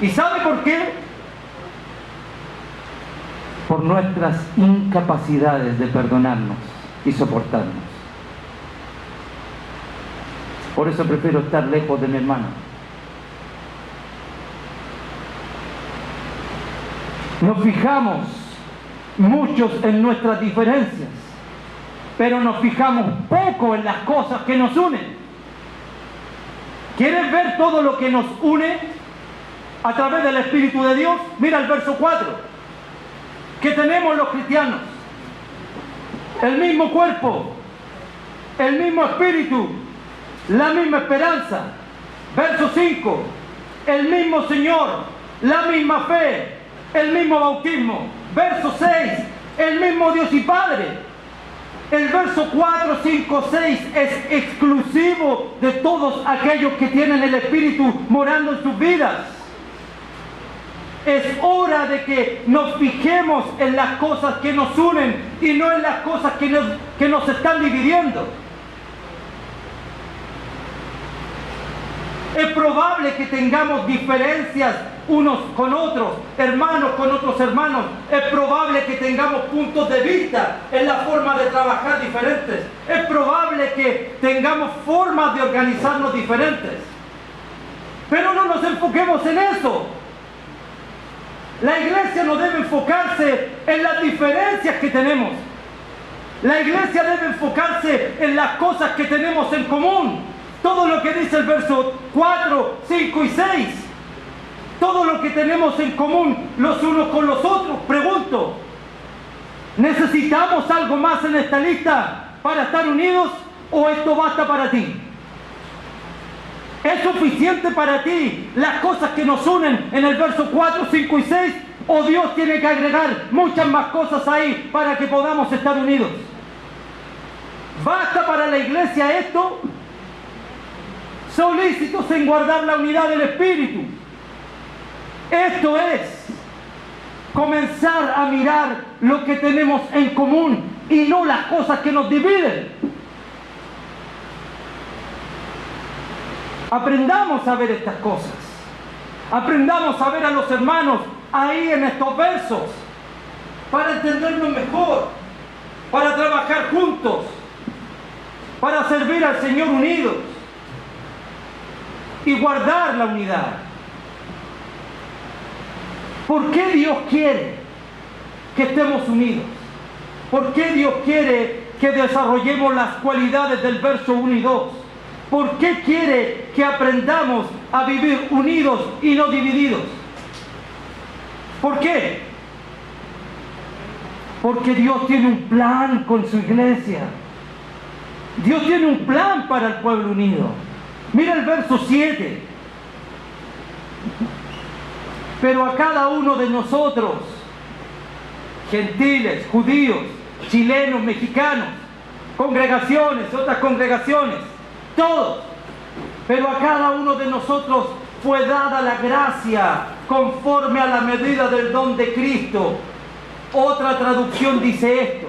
¿Y sabe por qué? Por nuestras incapacidades de perdonarnos y soportarnos. Por eso prefiero estar lejos de mi hermano. Nos fijamos muchos en nuestras diferencias, pero nos fijamos poco en las cosas que nos unen. ¿Quieres ver todo lo que nos une a través del Espíritu de Dios? Mira el verso 4, que tenemos los cristianos: el mismo cuerpo, el mismo espíritu, la misma esperanza. Verso 5, el mismo Señor, la misma fe, el mismo bautismo. Verso 6, el mismo Dios y Padre. El verso 4, 5, 6 es exclusivo de todos aquellos que tienen el Espíritu morando en sus vidas. Es hora de que nos fijemos en las cosas que nos unen y no en las cosas que nos están dividiendo. Es probable que tengamos diferencias unos con otros, hermanos con otros hermanos. Es probable que tengamos puntos de vista en la forma de trabajar diferentes. Es probable que tengamos formas de organizarnos diferentes. Pero no nos enfoquemos en eso. La iglesia no debe enfocarse en las diferencias que tenemos. La iglesia debe enfocarse en las cosas que tenemos en común. Todo lo que dice el verso 4, 5 y 6. todo lo que tenemos en común los unos con los otros. Pregunto, ¿necesitamos algo más en esta lista para estar unidos o esto basta para ti? ¿Es suficiente para ti las cosas que nos unen en el verso 4, 5 y 6? ¿O Dios tiene que agregar muchas más cosas ahí para que podamos estar unidos? ¿Basta para la iglesia esto? Solícitos en guardar la unidad del Espíritu. Esto es comenzar a mirar lo que tenemos en común y no las cosas que nos dividen. Aprendamos a ver estas cosas. Aprendamos a ver a los hermanos ahí en estos versos para entendernos mejor, para trabajar juntos, para servir al Señor unidos y guardar la unidad. ¿Por qué Dios quiere que estemos unidos? ¿Por qué Dios quiere que desarrollemos las cualidades del verso 1 y 2? ¿Por qué quiere que aprendamos a vivir unidos y no divididos? ¿Por qué? Porque Dios tiene un plan con su iglesia. Dios tiene un plan para el pueblo unido. Mira el verso 7. Pero a cada uno de nosotros, gentiles, judíos, chilenos, mexicanos, congregaciones, otras congregaciones, todos, pero a cada uno de nosotros fue dada la gracia conforme a la medida del don de Cristo. Otra traducción dice esto: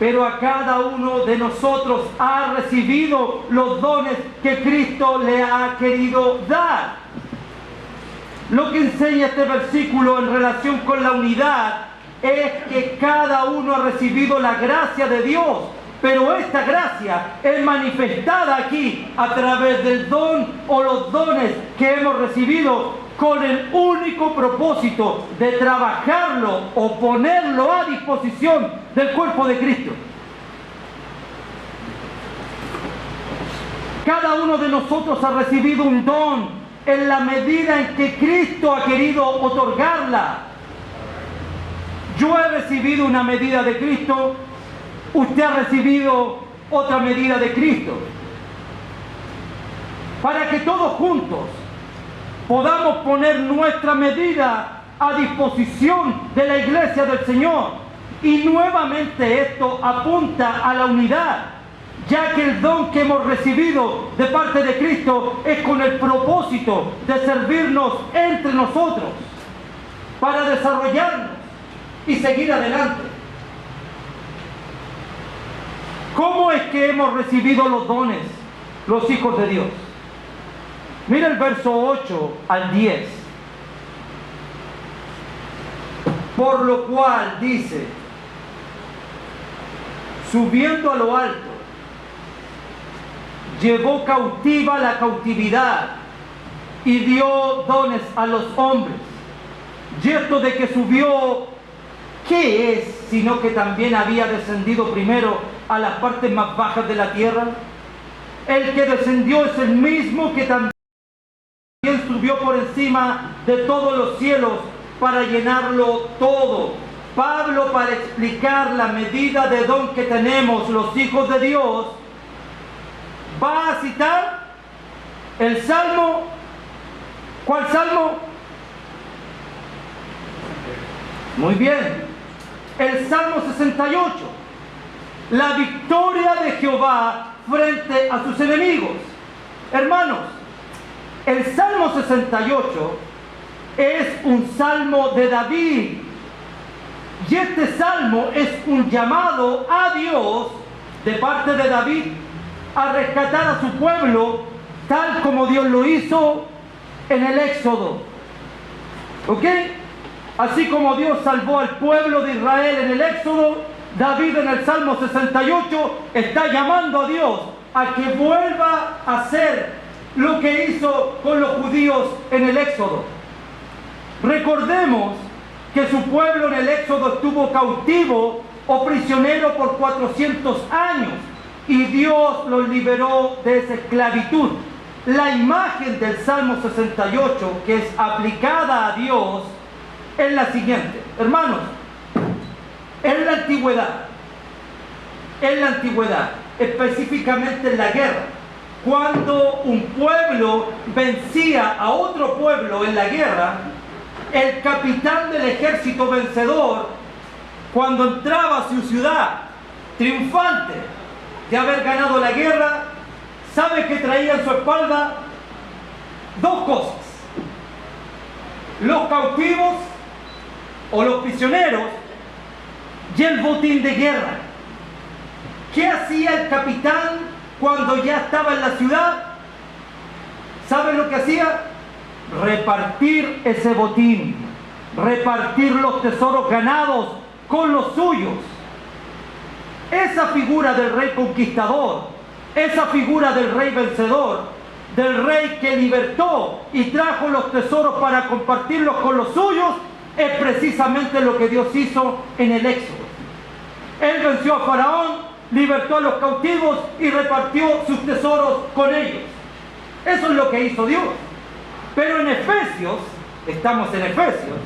pero a cada uno de nosotros ha recibido los dones que Cristo le ha querido dar. Lo que enseña este versículo en relación con la unidad es que cada uno ha recibido la gracia de Dios, pero esta gracia es manifestada aquí a través del don o los dones que hemos recibido con el único propósito de trabajarlo o ponerlo a disposición del cuerpo de Cristo. Cada uno de nosotros ha recibido un don en la medida en que Cristo ha querido otorgarla. Yo he recibido una medida de Cristo, usted ha recibido otra medida de Cristo. Para que todos juntos podamos poner nuestra medida a disposición de la iglesia del Señor. Y nuevamente esto apunta a la unidad, ya que el don que hemos recibido de parte de Cristo es con el propósito de servirnos entre nosotros, para desarrollarnos y seguir adelante. ¿Cómo es que hemos recibido los dones, los hijos de Dios? Mira el verso 8 al 10. Por lo cual dice: subiendo a lo alto, llevó cautiva la cautividad y dio dones a los hombres. Y esto de que subió, ¿qué es? Sino que también había descendido primero a las partes más bajas de la tierra. El que descendió es el mismo que también subió por encima de todos los cielos para llenarlo todo. Pablo, para explicar la medida de don que tenemos los hijos de Dios, va a citar el Salmo. ¿Cuál Salmo? Muy bien, el Salmo 68. La victoria de Jehová frente a sus enemigos. Hermanos, el Salmo 68 es un salmo de David. Y este salmo es un llamado a Dios de parte de David a rescatar a su pueblo, tal como Dios lo hizo en el Éxodo. ¿Ok? Así como Dios salvó al pueblo de Israel en el Éxodo, David en el Salmo 68 está llamando a Dios a que vuelva a hacer lo que hizo con los judíos en el Éxodo. Recordemos que su pueblo en el Éxodo estuvo cautivo o prisionero por 400 años y Dios los liberó de esa esclavitud. la imagen del Salmo 68 que es aplicada a Dios es la siguiente. Hermanos, en la antigüedad, específicamente en la guerra, cuando un pueblo vencía a otro pueblo en la guerra, el capitán del ejército vencedor, cuando entraba a su ciudad triunfante de haber ganado la guerra, ¿sabe que traía en su espalda? Dos cosas: los cautivos o los prisioneros y el botín de guerra. ¿Qué hacía el capitán cuando ya estaba en la ciudad? ¿Sabe lo que hacía? Repartir ese botín, repartir los tesoros ganados con los suyos. Esa figura del rey conquistador, esa figura del rey vencedor, del rey que libertó y trajo los tesoros para compartirlos con los suyos, es precisamente lo que Dios hizo en el Éxodo. Él venció a Faraón, libertó a los cautivos y repartió sus tesoros con ellos. Eso es lo que hizo Dios. Pero en Efesios, estamos en Efesios,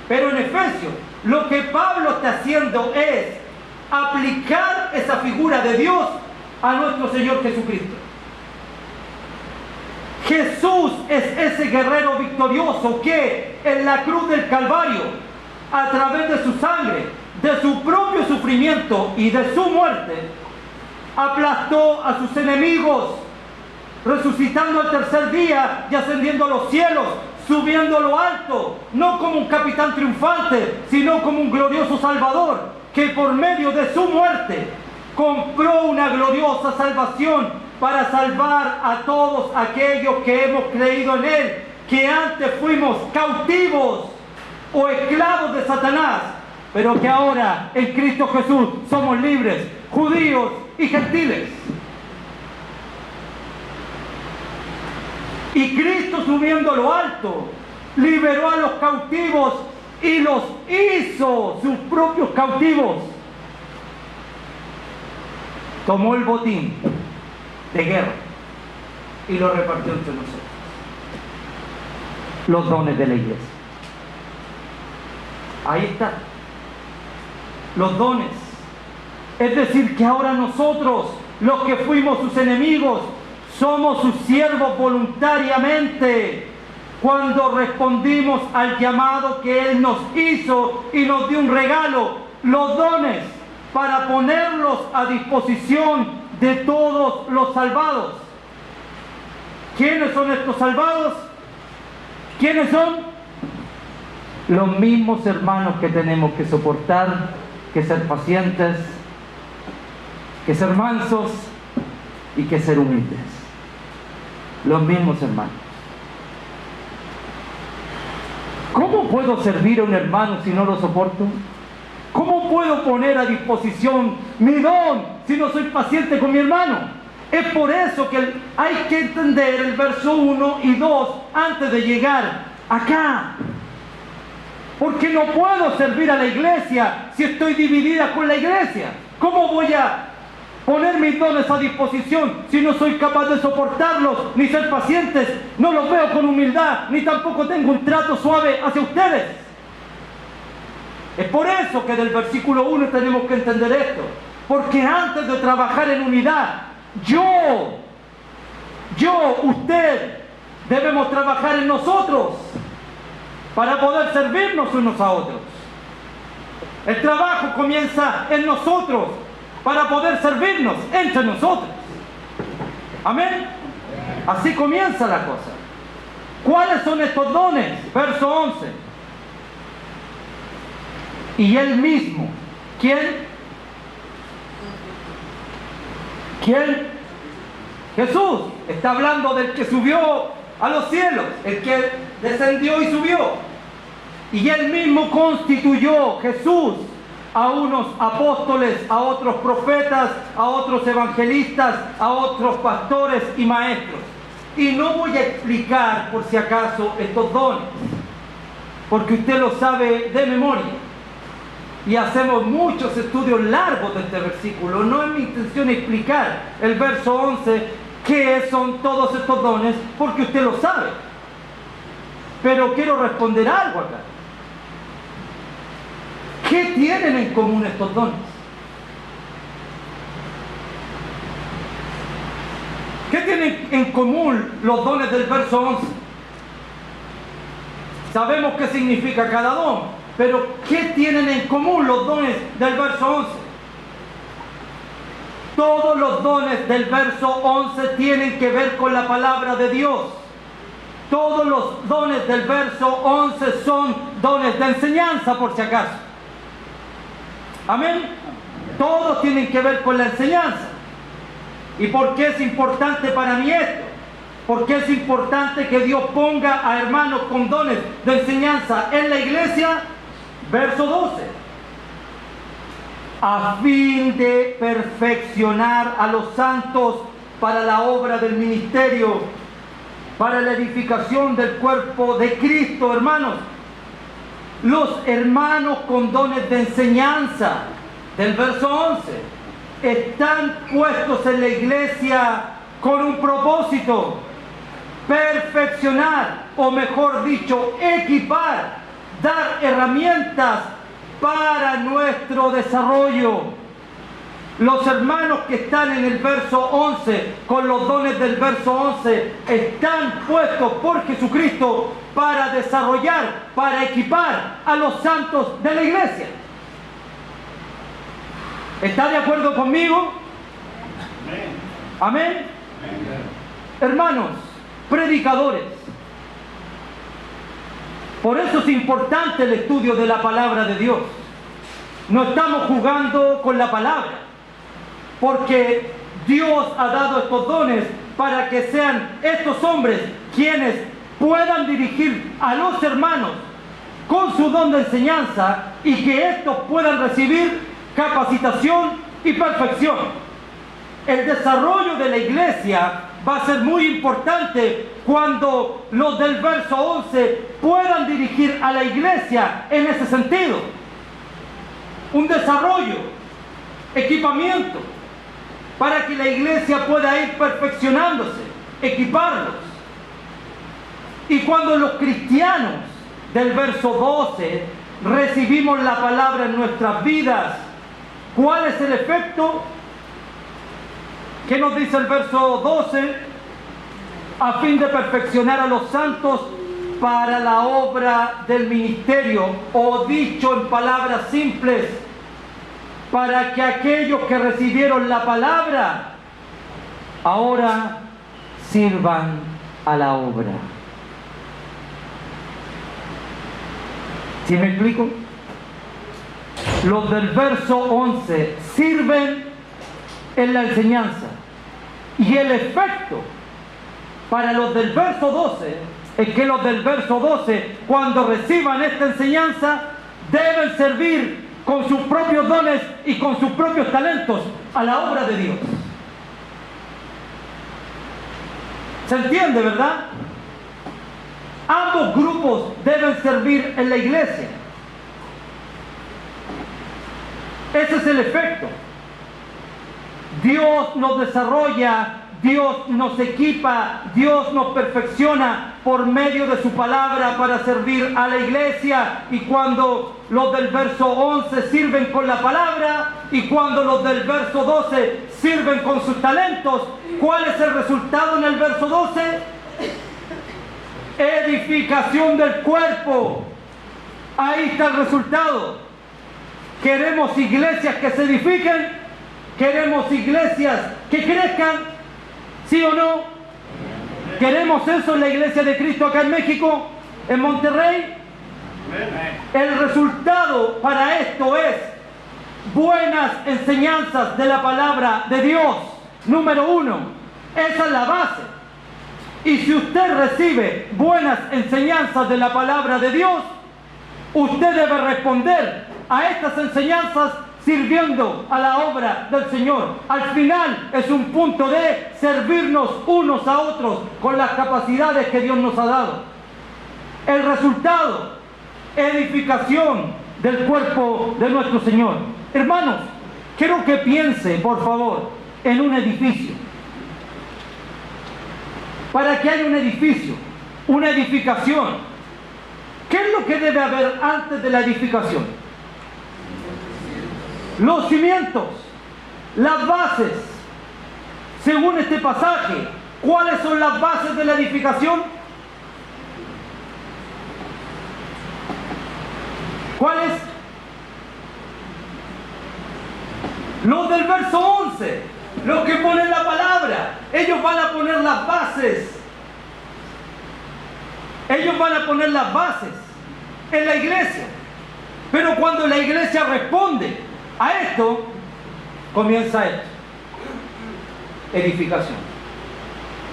pero en Efesios lo que Pablo está haciendo es aplicar esa figura de Dios a nuestro Señor Jesucristo. Jesús es ese guerrero victorioso que en la cruz del Calvario, a través de su sangre, de su propio sufrimiento y de su muerte, aplastó a sus enemigos, resucitando al tercer día y ascendiendo a los cielos, subiendo a lo alto, no como un capitán triunfante, sino como un glorioso Salvador, que por medio de su muerte compró una gloriosa salvación para salvar a todos aquellos que hemos creído en Él, que antes fuimos cautivos o esclavos de Satanás, pero que ahora en Cristo Jesús somos libres, judíos y gentiles. Y Cristo, subiendo a lo alto, liberó a los cautivos y los hizo sus propios cautivos. Tomó el botín de guerra y lo repartió entre nosotros. Los dones de la iglesia. Ahí está. Los dones. Es decir, que ahora nosotros, los que fuimos sus enemigos, somos sus siervos voluntariamente cuando respondimos al llamado que Él nos hizo y nos dio un regalo, los dones, para ponerlos a disposición de todos los salvados. ¿Quiénes son estos salvados? ¿Quiénes son? Los mismos hermanos que tenemos que soportar, que ser pacientes, que ser mansos y que ser humildes. Los mismos hermanos. ¿Cómo puedo servir a un hermano si no lo soporto? ¿Cómo puedo poner a disposición mi don si no soy paciente con mi hermano? Es por eso que hay que entender el verso 1 y 2 antes de llegar acá. Porque no puedo servir a la iglesia si estoy dividida con la iglesia. ¿Cómo voy a poner mis dones a disposición si no soy capaz de soportarlos ni ser pacientes? No los veo con humildad, ni tampoco tengo un trato suave hacia ustedes. Es por eso que del versículo 1 tenemos que entender esto. Porque antes de trabajar en unidad, usted, debemos trabajar en nosotros para poder servirnos unos a otros. El trabajo comienza en nosotros para poder servirnos entre nosotros. Amén. Así comienza la cosa. ¿Cuáles son estos dones? Verso 11. Y Él mismo. ¿Quién? ¿Quién? Jesús. Está hablando del que subió a los cielos, el que descendió y subió. Y Él mismo constituyó, Jesús, a unos apóstoles, a otros profetas, a otros evangelistas, a otros pastores y maestros. Y no voy a explicar por si acaso estos dones, porque usted lo sabe de memoria. Y hacemos muchos estudios largos de este versículo. No es mi intención explicar el verso 11 qué son todos estos dones, porque usted lo sabe. Pero quiero responder algo acá. ¿Qué tienen en común estos dones? ¿Qué tienen en común los dones del verso 11? Sabemos qué significa cada don, pero ¿qué tienen en común los dones del verso 11? Todos los dones del verso 11 tienen que ver con la palabra de Dios. Todos los dones del verso 11 son dones de enseñanza, por si acaso. Amén. Todos tienen que ver con la enseñanza. ¿Y por qué es importante para mí esto? Porque es importante que Dios ponga a hermanos con dones de enseñanza en la iglesia. Verso 12. A fin de perfeccionar a los santos para la obra del ministerio, para la edificación del cuerpo de Cristo, hermanos. Los hermanos con dones de enseñanza del verso 11 están puestos en la iglesia con un propósito: perfeccionar, o mejor dicho, equipar, dar herramientas para nuestro desarrollo. Los hermanos que están en el verso 11, con los dones del verso 11, están puestos por Jesucristo para desarrollar, para equipar a los santos de la iglesia. ¿Está de acuerdo conmigo? Amén. Amén. Hermanos, predicadores, por eso es importante el estudio de la palabra de Dios. No estamos jugando con la palabra, porque Dios ha dado estos dones para que sean estos hombres quienes puedan dirigir a los hermanos con su don de enseñanza, y que estos puedan recibir capacitación y perfección. El desarrollo de la iglesia va a ser muy importante cuando los del verso 11 puedan dirigir a la iglesia en ese sentido. Un desarrollo, equipamiento, para que la iglesia pueda ir perfeccionándose, equiparlos. Y cuando los cristianos del verso 12 recibimos la palabra en nuestras vidas, ¿cuál es el efecto? ¿Qué nos dice el verso 12? A fin de perfeccionar a los santos para la obra del ministerio, o dicho en palabras simples, para que aquellos que recibieron la palabra ahora sirvan a la obra. ¿Sí me explico? Los del verso 11 sirven en la enseñanza, y el efecto para los del verso 12 es que los del verso 12, cuando reciban esta enseñanza, deben servir con sus propios dones y con sus propios talentos a la obra de Dios. ¿Se entiende, verdad? Ambos grupos deben servir en la iglesia. Ese es el efecto. Dios nos desarrolla, Dios nos equipa, Dios nos perfecciona por medio de su palabra para servir a la iglesia. Y cuando los del verso 11 sirven con la palabra, y cuando los del verso 12 sirven con sus talentos, ¿cuál es el resultado en el verso 12? Edificación del cuerpo. Ahí está el resultado. ¿Queremos iglesias que se edifiquen? ¿Queremos iglesias que crezcan? ¿Sí o no? ¿Queremos eso en la iglesia de Cristo acá en México? ¿En Monterrey? El resultado para esto es buenas enseñanzas de la palabra de Dios. Número 1. Esa es la base. Y si usted recibe buenas enseñanzas de la palabra de Dios, usted debe responder a estas enseñanzas sirviendo a la obra del Señor. Al final es un punto de servirnos unos a otros con las capacidades que Dios nos ha dado. El resultado: edificación del cuerpo de nuestro Señor. Hermanos, quiero que piense, por favor, en un edificio. para que haya un edificio, una edificación, ¿qué es lo que debe haber antes de la edificación? Los cimientos, las bases. Según este pasaje, ¿cuáles son las bases de la edificación? ¿Cuáles? Los del verso 11, los que ponen la palabra. Ellos van a poner las bases. Ellos van a poner las bases en la iglesia. Pero cuando la iglesia responde a esto, comienza esto: edificación.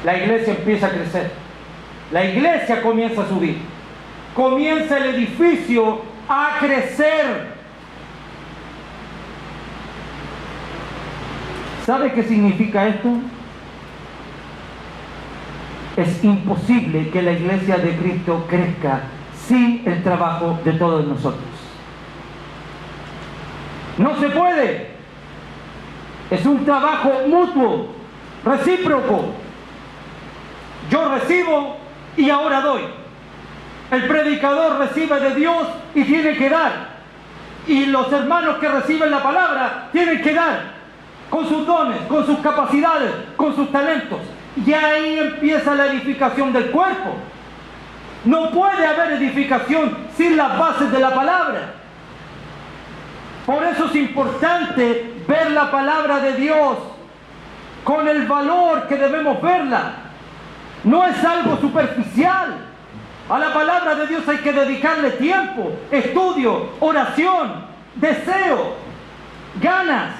La iglesia empieza a crecer. La iglesia comienza a subir. Comienza el edificio a crecer. ¿Sabe qué significa esto? Es imposible que la iglesia de Cristo crezca sin el trabajo de todos nosotros. No se puede. Es un trabajo mutuo, recíproco. Yo recibo y ahora doy. El predicador recibe de Dios y tiene que dar. Y los hermanos que reciben la palabra tienen que dar, con sus dones, con sus capacidades, con sus talentos. Y ahí empieza la edificación del cuerpo. No puede haber edificación sin las bases de la palabra. Por eso es importante ver la palabra de Dios con el valor que debemos verla. No es algo superficial. A la palabra de Dios hay que dedicarle tiempo, estudio, oración, deseo, ganas.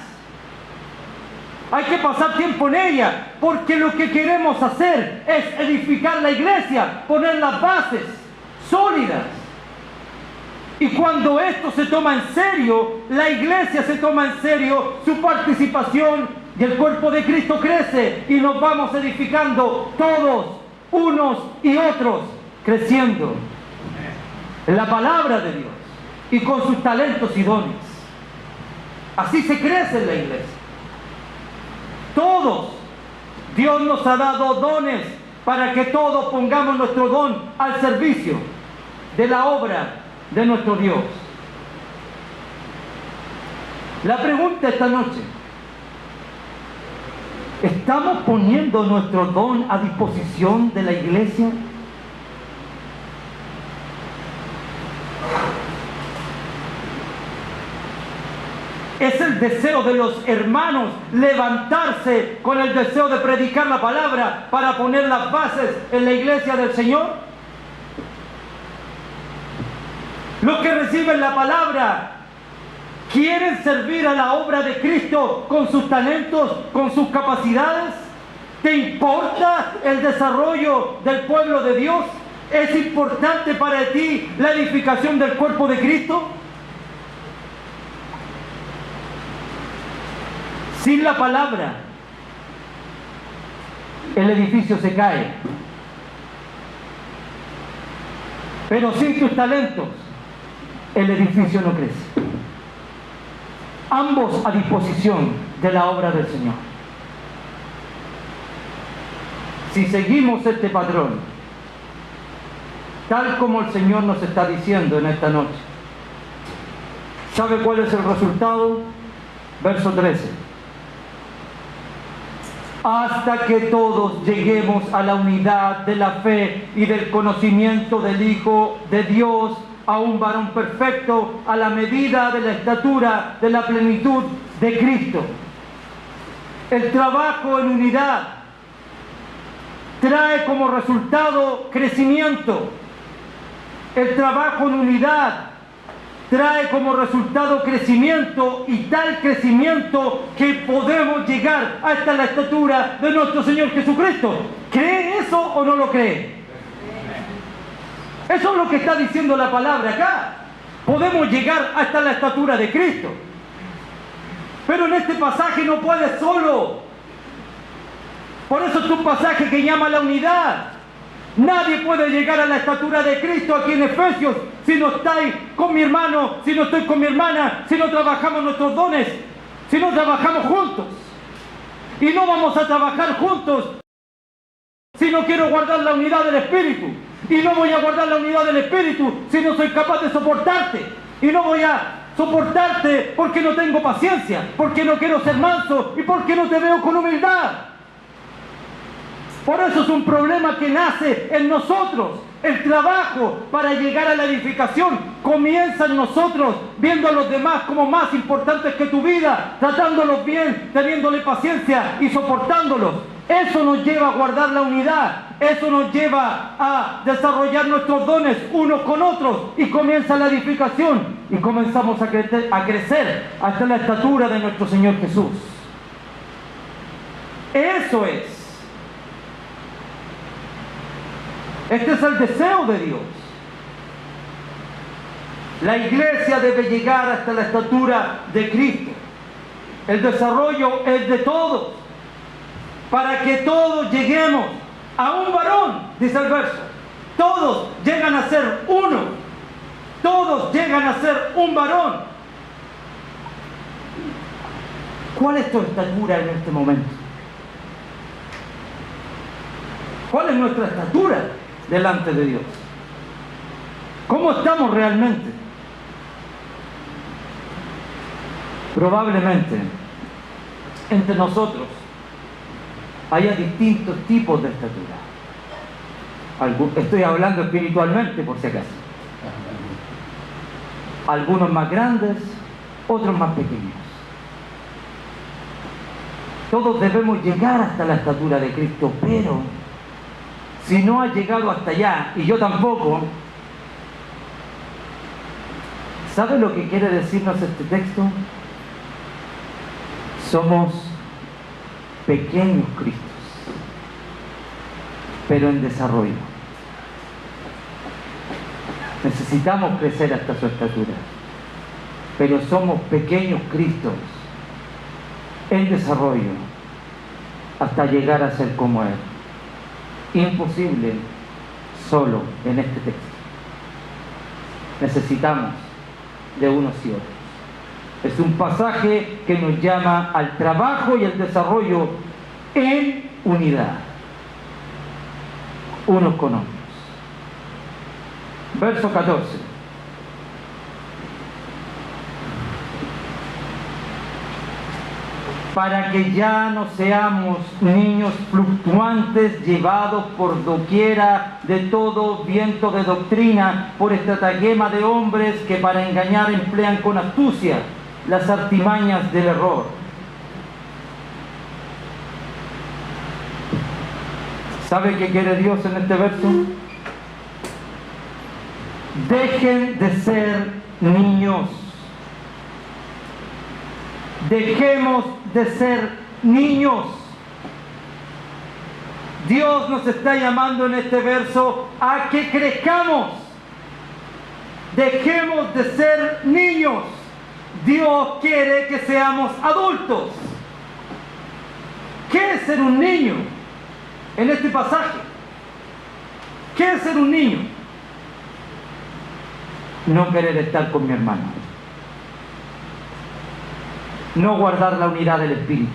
Hay que pasar tiempo en ella, porque lo que queremos hacer es edificar la iglesia, poner las bases sólidas. Y cuando esto se toma en serio, la iglesia se toma en serio, su participación y el cuerpo de Cristo crece y nos vamos edificando todos, unos y otros, creciendo en la palabra de Dios y con sus talentos y dones. Así se crece en la iglesia. Todos, Dios nos ha dado dones para que todos pongamos nuestro don al servicio de la obra de nuestro Dios. La pregunta esta noche: ¿estamos poniendo nuestro don a disposición de la iglesia? ¿Es el deseo de los hermanos levantarse con el deseo de predicar la palabra para poner las bases en la iglesia del Señor? Los que reciben la palabra quieren servir a la obra de Cristo con sus talentos, con sus capacidades. ¿Te importa el desarrollo del pueblo de Dios? ¿Es importante para ti la edificación del cuerpo de Cristo? Sin la palabra, el edificio se cae. Pero sin tus talentos, el edificio no crece. Ambos a disposición de la obra del Señor. Si seguimos este patrón, tal como el Señor nos está diciendo en esta noche, ¿sabe cuál es el resultado? Verso 13. Hasta que todos lleguemos a la unidad de la fe y del conocimiento del Hijo de Dios, a un varón perfecto, a la medida de la estatura de la plenitud de Cristo. El trabajo en unidad trae como resultado crecimiento. El trabajo en unidad trae como resultado crecimiento, y tal crecimiento que podemos llegar hasta la estatura de nuestro Señor Jesucristo. ¿Cree eso o no lo cree? Eso es lo que está diciendo la palabra acá. Podemos llegar hasta la estatura de Cristo. Pero en este pasaje no puedes solo. Por eso es un pasaje que llama a la unidad. Nadie puede llegar a la estatura de Cristo aquí en Efesios si no estáis con mi hermano, si no estoy con mi hermana, si no trabajamos nuestros dones, si no trabajamos juntos. Y no vamos a trabajar juntos si no quiero guardar la unidad del Espíritu. Y no voy a guardar la unidad del Espíritu si no soy capaz de soportarte. Y no voy a soportarte porque no tengo paciencia, porque no quiero ser manso y porque no te veo con humildad. Por eso es un problema que nace en nosotros. El trabajo para llegar a la edificación comienza en nosotros, viendo a los demás como más importantes que tu vida, tratándolos bien, teniéndole paciencia y soportándolos. Eso nos lleva a guardar la unidad, eso nos lleva a desarrollar nuestros dones unos con otros y comienza la edificación y comenzamos a crecer hasta la estatura de nuestro Señor Jesús. Eso es. Este es el deseo de Dios. La iglesia debe llegar hasta la estatura de Cristo. El desarrollo es de todos, para que todos lleguemos a un varón, dice el verso. Todos llegan a ser uno. Todos llegan a ser un varón. ¿Cuál es tu estatura en este momento? ¿Cuál es nuestra estatura delante de Dios? ¿Cómo estamos realmente? Probablemente entre nosotros haya distintos tipos de estatura. Estoy hablando espiritualmente, por si acaso. Algunos más grandes, otros más pequeños. Todos debemos llegar hasta la estatura de Cristo, pero si no has llegado hasta allá, y yo tampoco, ¿sabe lo que quiere decirnos este texto? Somos pequeños Cristos, pero en desarrollo. Necesitamos crecer hasta su estatura, pero somos pequeños Cristos en desarrollo hasta llegar a ser como Él. Imposible solo en este texto. Necesitamos de unos y otros. Es un pasaje que nos llama al trabajo y al desarrollo en unidad, unos con otros. Verso 14. Para que ya no seamos niños fluctuantes, llevados por doquiera de todo viento de doctrina, por estratagema de hombres que para engañar emplean con astucia las artimañas del error. ¿Sabe qué quiere Dios en este verso? Dejen de ser niños. Dejemos de ser niños. Dios nos está llamando en este verso a que crezcamos. Dejemos de ser niños. Dios quiere que seamos adultos. ¿Qué es ser un niño en este pasaje? ¿Qué es ser un niño? No querer estar con mi hermano. No guardar la unidad del Espíritu.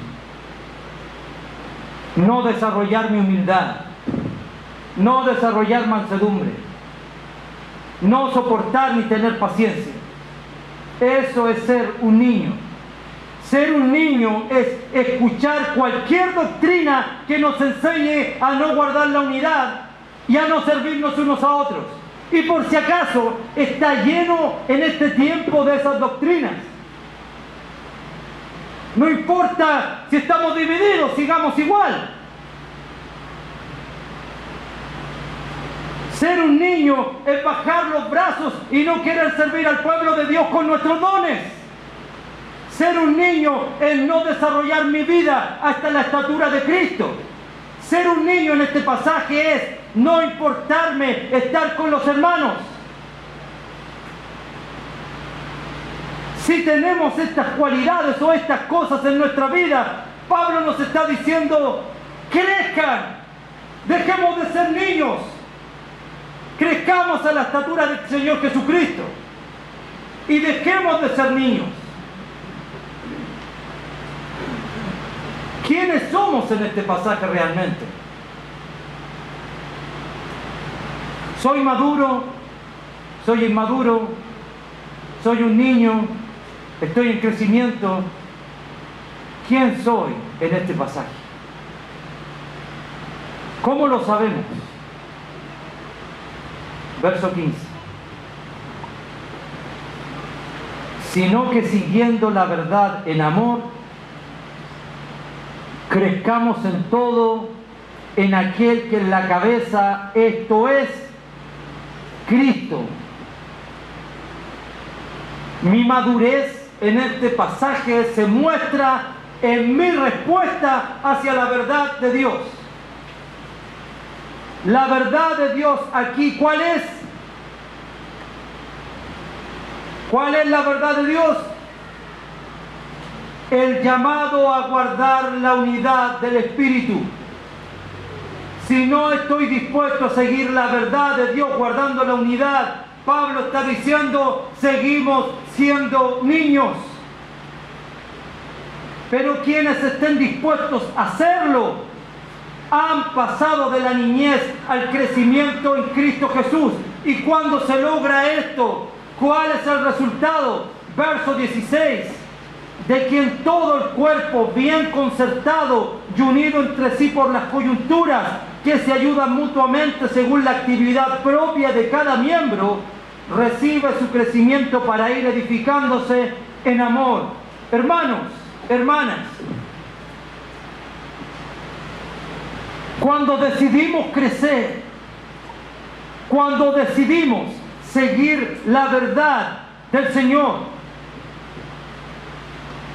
No desarrollar mi humildad. No desarrollar mansedumbre. No soportar ni tener paciencia. Eso es ser un niño. Ser un niño es escuchar cualquier doctrina que nos enseñe a no guardar la unidad y a no servirnos unos a otros. Y por si acaso está lleno en este tiempo de esas doctrinas. No importa si estamos divididos, sigamos igual. Ser un niño es bajar los brazos y no querer servir al pueblo de Dios con nuestros dones. Ser un niño es no desarrollar mi vida hasta la estatura de Cristo. Ser un niño en este pasaje es no importarme estar con los hermanos. Si tenemos estas cualidades o estas cosas en nuestra vida, Pablo nos está diciendo, crezcan, dejemos de ser niños, crezcamos a la estatura del Señor Jesucristo y dejemos de ser niños. ¿Quiénes somos en este pasaje realmente? ¿Soy maduro? ¿Soy inmaduro? ¿Soy un niño? ¿Estoy en crecimiento? ¿Quién soy en este pasaje? ¿Cómo lo sabemos? Verso 15. Sino que siguiendo la verdad en amor, crezcamos en todo en aquel que es la cabeza, esto es Cristo. Mi madurez en este pasaje se muestra en mi respuesta hacia la verdad de Dios. La verdad de Dios aquí, ¿cuál es? ¿Cuál es la verdad de Dios? El llamado a guardar la unidad del Espíritu. Si no estoy dispuesto a seguir la verdad de Dios guardando la unidad, Pablo está diciendo, seguimos siendo niños. Pero quienes estén dispuestos a hacerlo, han pasado de la niñez al crecimiento en Cristo Jesús. ¿Y cuando se logra esto? ¿Cuál es el resultado? Verso 16. De quien todo el cuerpo bien concertado y unido entre sí por las coyunturas que se ayudan mutuamente según la actividad propia de cada miembro, recibe su crecimiento para ir edificándose en amor. Hermanos, hermanas, cuando decidimos crecer, cuando decidimos seguir la verdad del Señor,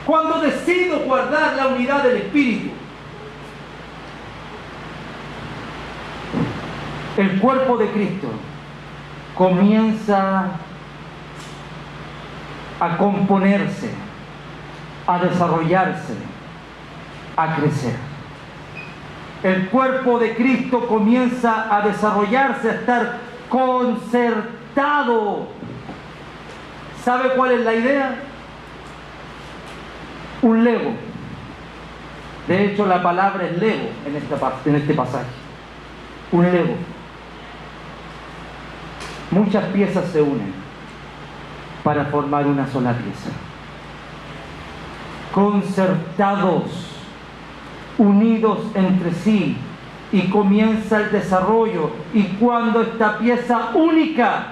cuando decido guardar la unidad del Espíritu, el cuerpo de Cristo comienza a componerse, a desarrollarse, a crecer. El cuerpo de Cristo comienza a desarrollarse, a estar concertado. ¿Sabe cuál es la idea? Un Lego. De hecho, la palabra es Lego en este pasaje. Un Lego. Muchas piezas se unen para formar una sola pieza. Concertados, unidos entre sí, y comienza el desarrollo. Y cuando esta pieza única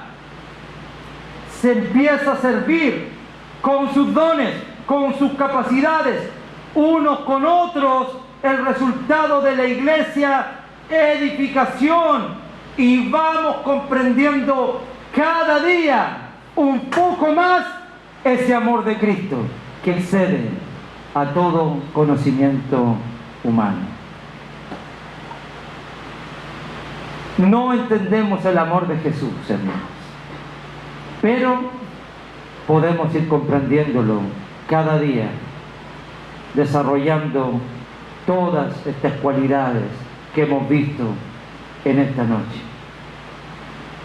se empieza a servir con sus dones, con sus capacidades, unos con otros, el resultado de la iglesia, edificación, y vamos comprendiendo cada día un poco más ese amor de Cristo que excede a todo conocimiento humano. No entendemos el amor de Jesús, hermanos, pero podemos ir comprendiéndolo cada día, desarrollando todas estas cualidades que hemos visto en esta noche.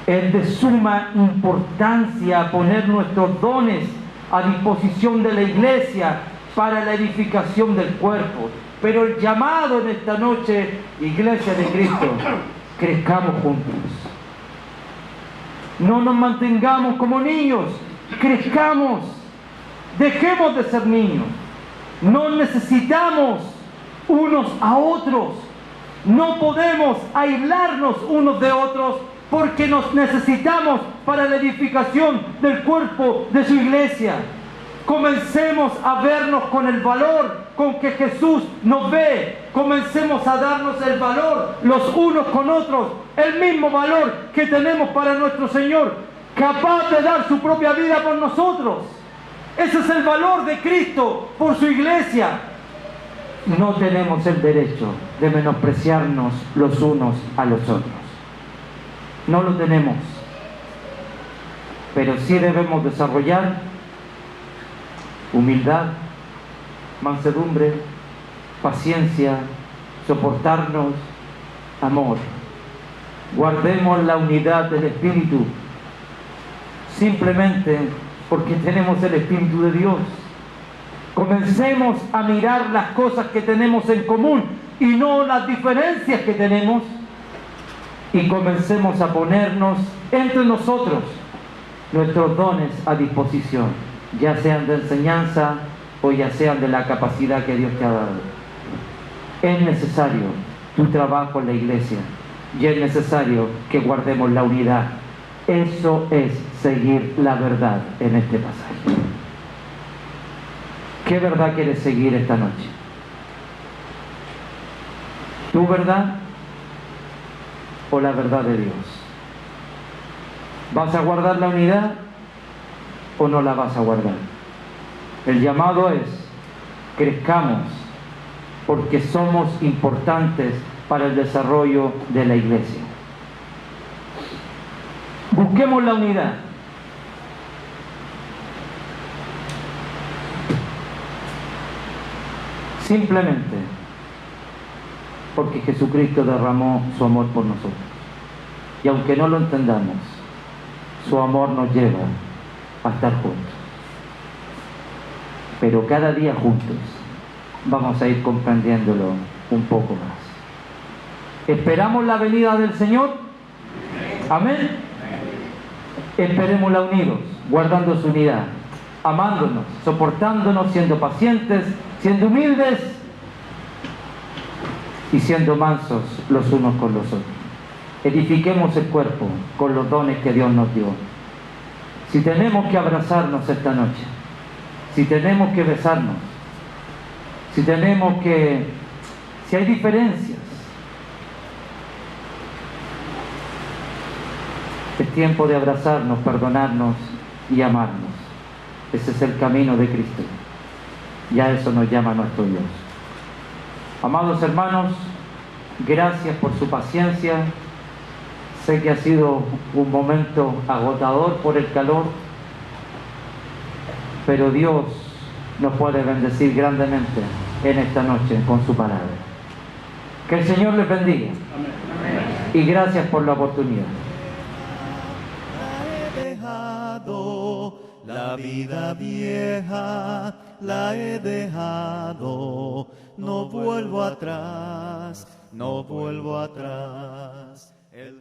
Es de suma importancia poner nuestros dones a disposición de la iglesia para la edificación del cuerpo. Pero el llamado en esta noche, Iglesia de Cristo, crezcamos juntos. No nos mantengamos como niños, crezcamos. Dejemos de ser niños. No necesitamos unos a otros. No podemos aislarnos unos de otros porque nos necesitamos para la edificación del cuerpo de su iglesia. Comencemos a vernos con el valor con que Jesús nos ve. Comencemos a darnos el valor los unos con otros, el mismo valor que tenemos para nuestro Señor, capaz de dar su propia vida por nosotros. Ese es el valor de Cristo por su iglesia. No tenemos el derecho de menospreciarnos los unos a los otros. No lo tenemos. Pero sí debemos desarrollar humildad, mansedumbre, paciencia, soportarnos, amor. Guardemos la unidad del Espíritu simplemente porque tenemos el Espíritu de Dios. Comencemos a mirar las cosas que tenemos en común y no las diferencias que tenemos. y comencemos a ponernos entre nosotros nuestros dones a disposición, ya sean de enseñanza o ya sean de la capacidad que Dios te ha dado. Es necesario tu trabajo en la iglesia y es necesario que guardemos la unidad. Eso es seguir la verdad en este pasaje. ¿Qué verdad quieres seguir esta noche? ¿Tu verdad o la verdad de Dios? ¿Vas a guardar la unidad o no la vas a guardar? El llamado es: crezcamos porque somos importantes para el desarrollo de la iglesia. Busquemos la unidad. Simplemente porque Jesucristo derramó su amor por nosotros. Y aunque no lo entendamos, su amor nos lleva a estar juntos. Pero cada día juntos vamos a ir comprendiéndolo un poco más. ¿Esperamos la venida del Señor? Amén. Esperémosla unidos, guardando su unidad, amándonos, soportándonos, siendo pacientes, siendo humildes y siendo mansos los unos con los otros. Edifiquemos el cuerpo con los dones que Dios nos dio. Si tenemos que abrazarnos esta noche, si tenemos que besarnos, si hay diferencias, es tiempo de abrazarnos, perdonarnos y amarnos. Ese es el camino de Cristo. Y a eso nos llama nuestro Dios. Amados hermanos, gracias por su paciencia. Sé que ha sido un momento agotador por el calor, pero Dios nos puede bendecir grandemente en esta noche con su palabra. Que el Señor les bendiga. Amén. Y gracias por la oportunidad. La vida vieja la he dejado, no vuelvo atrás, no vuelvo atrás. El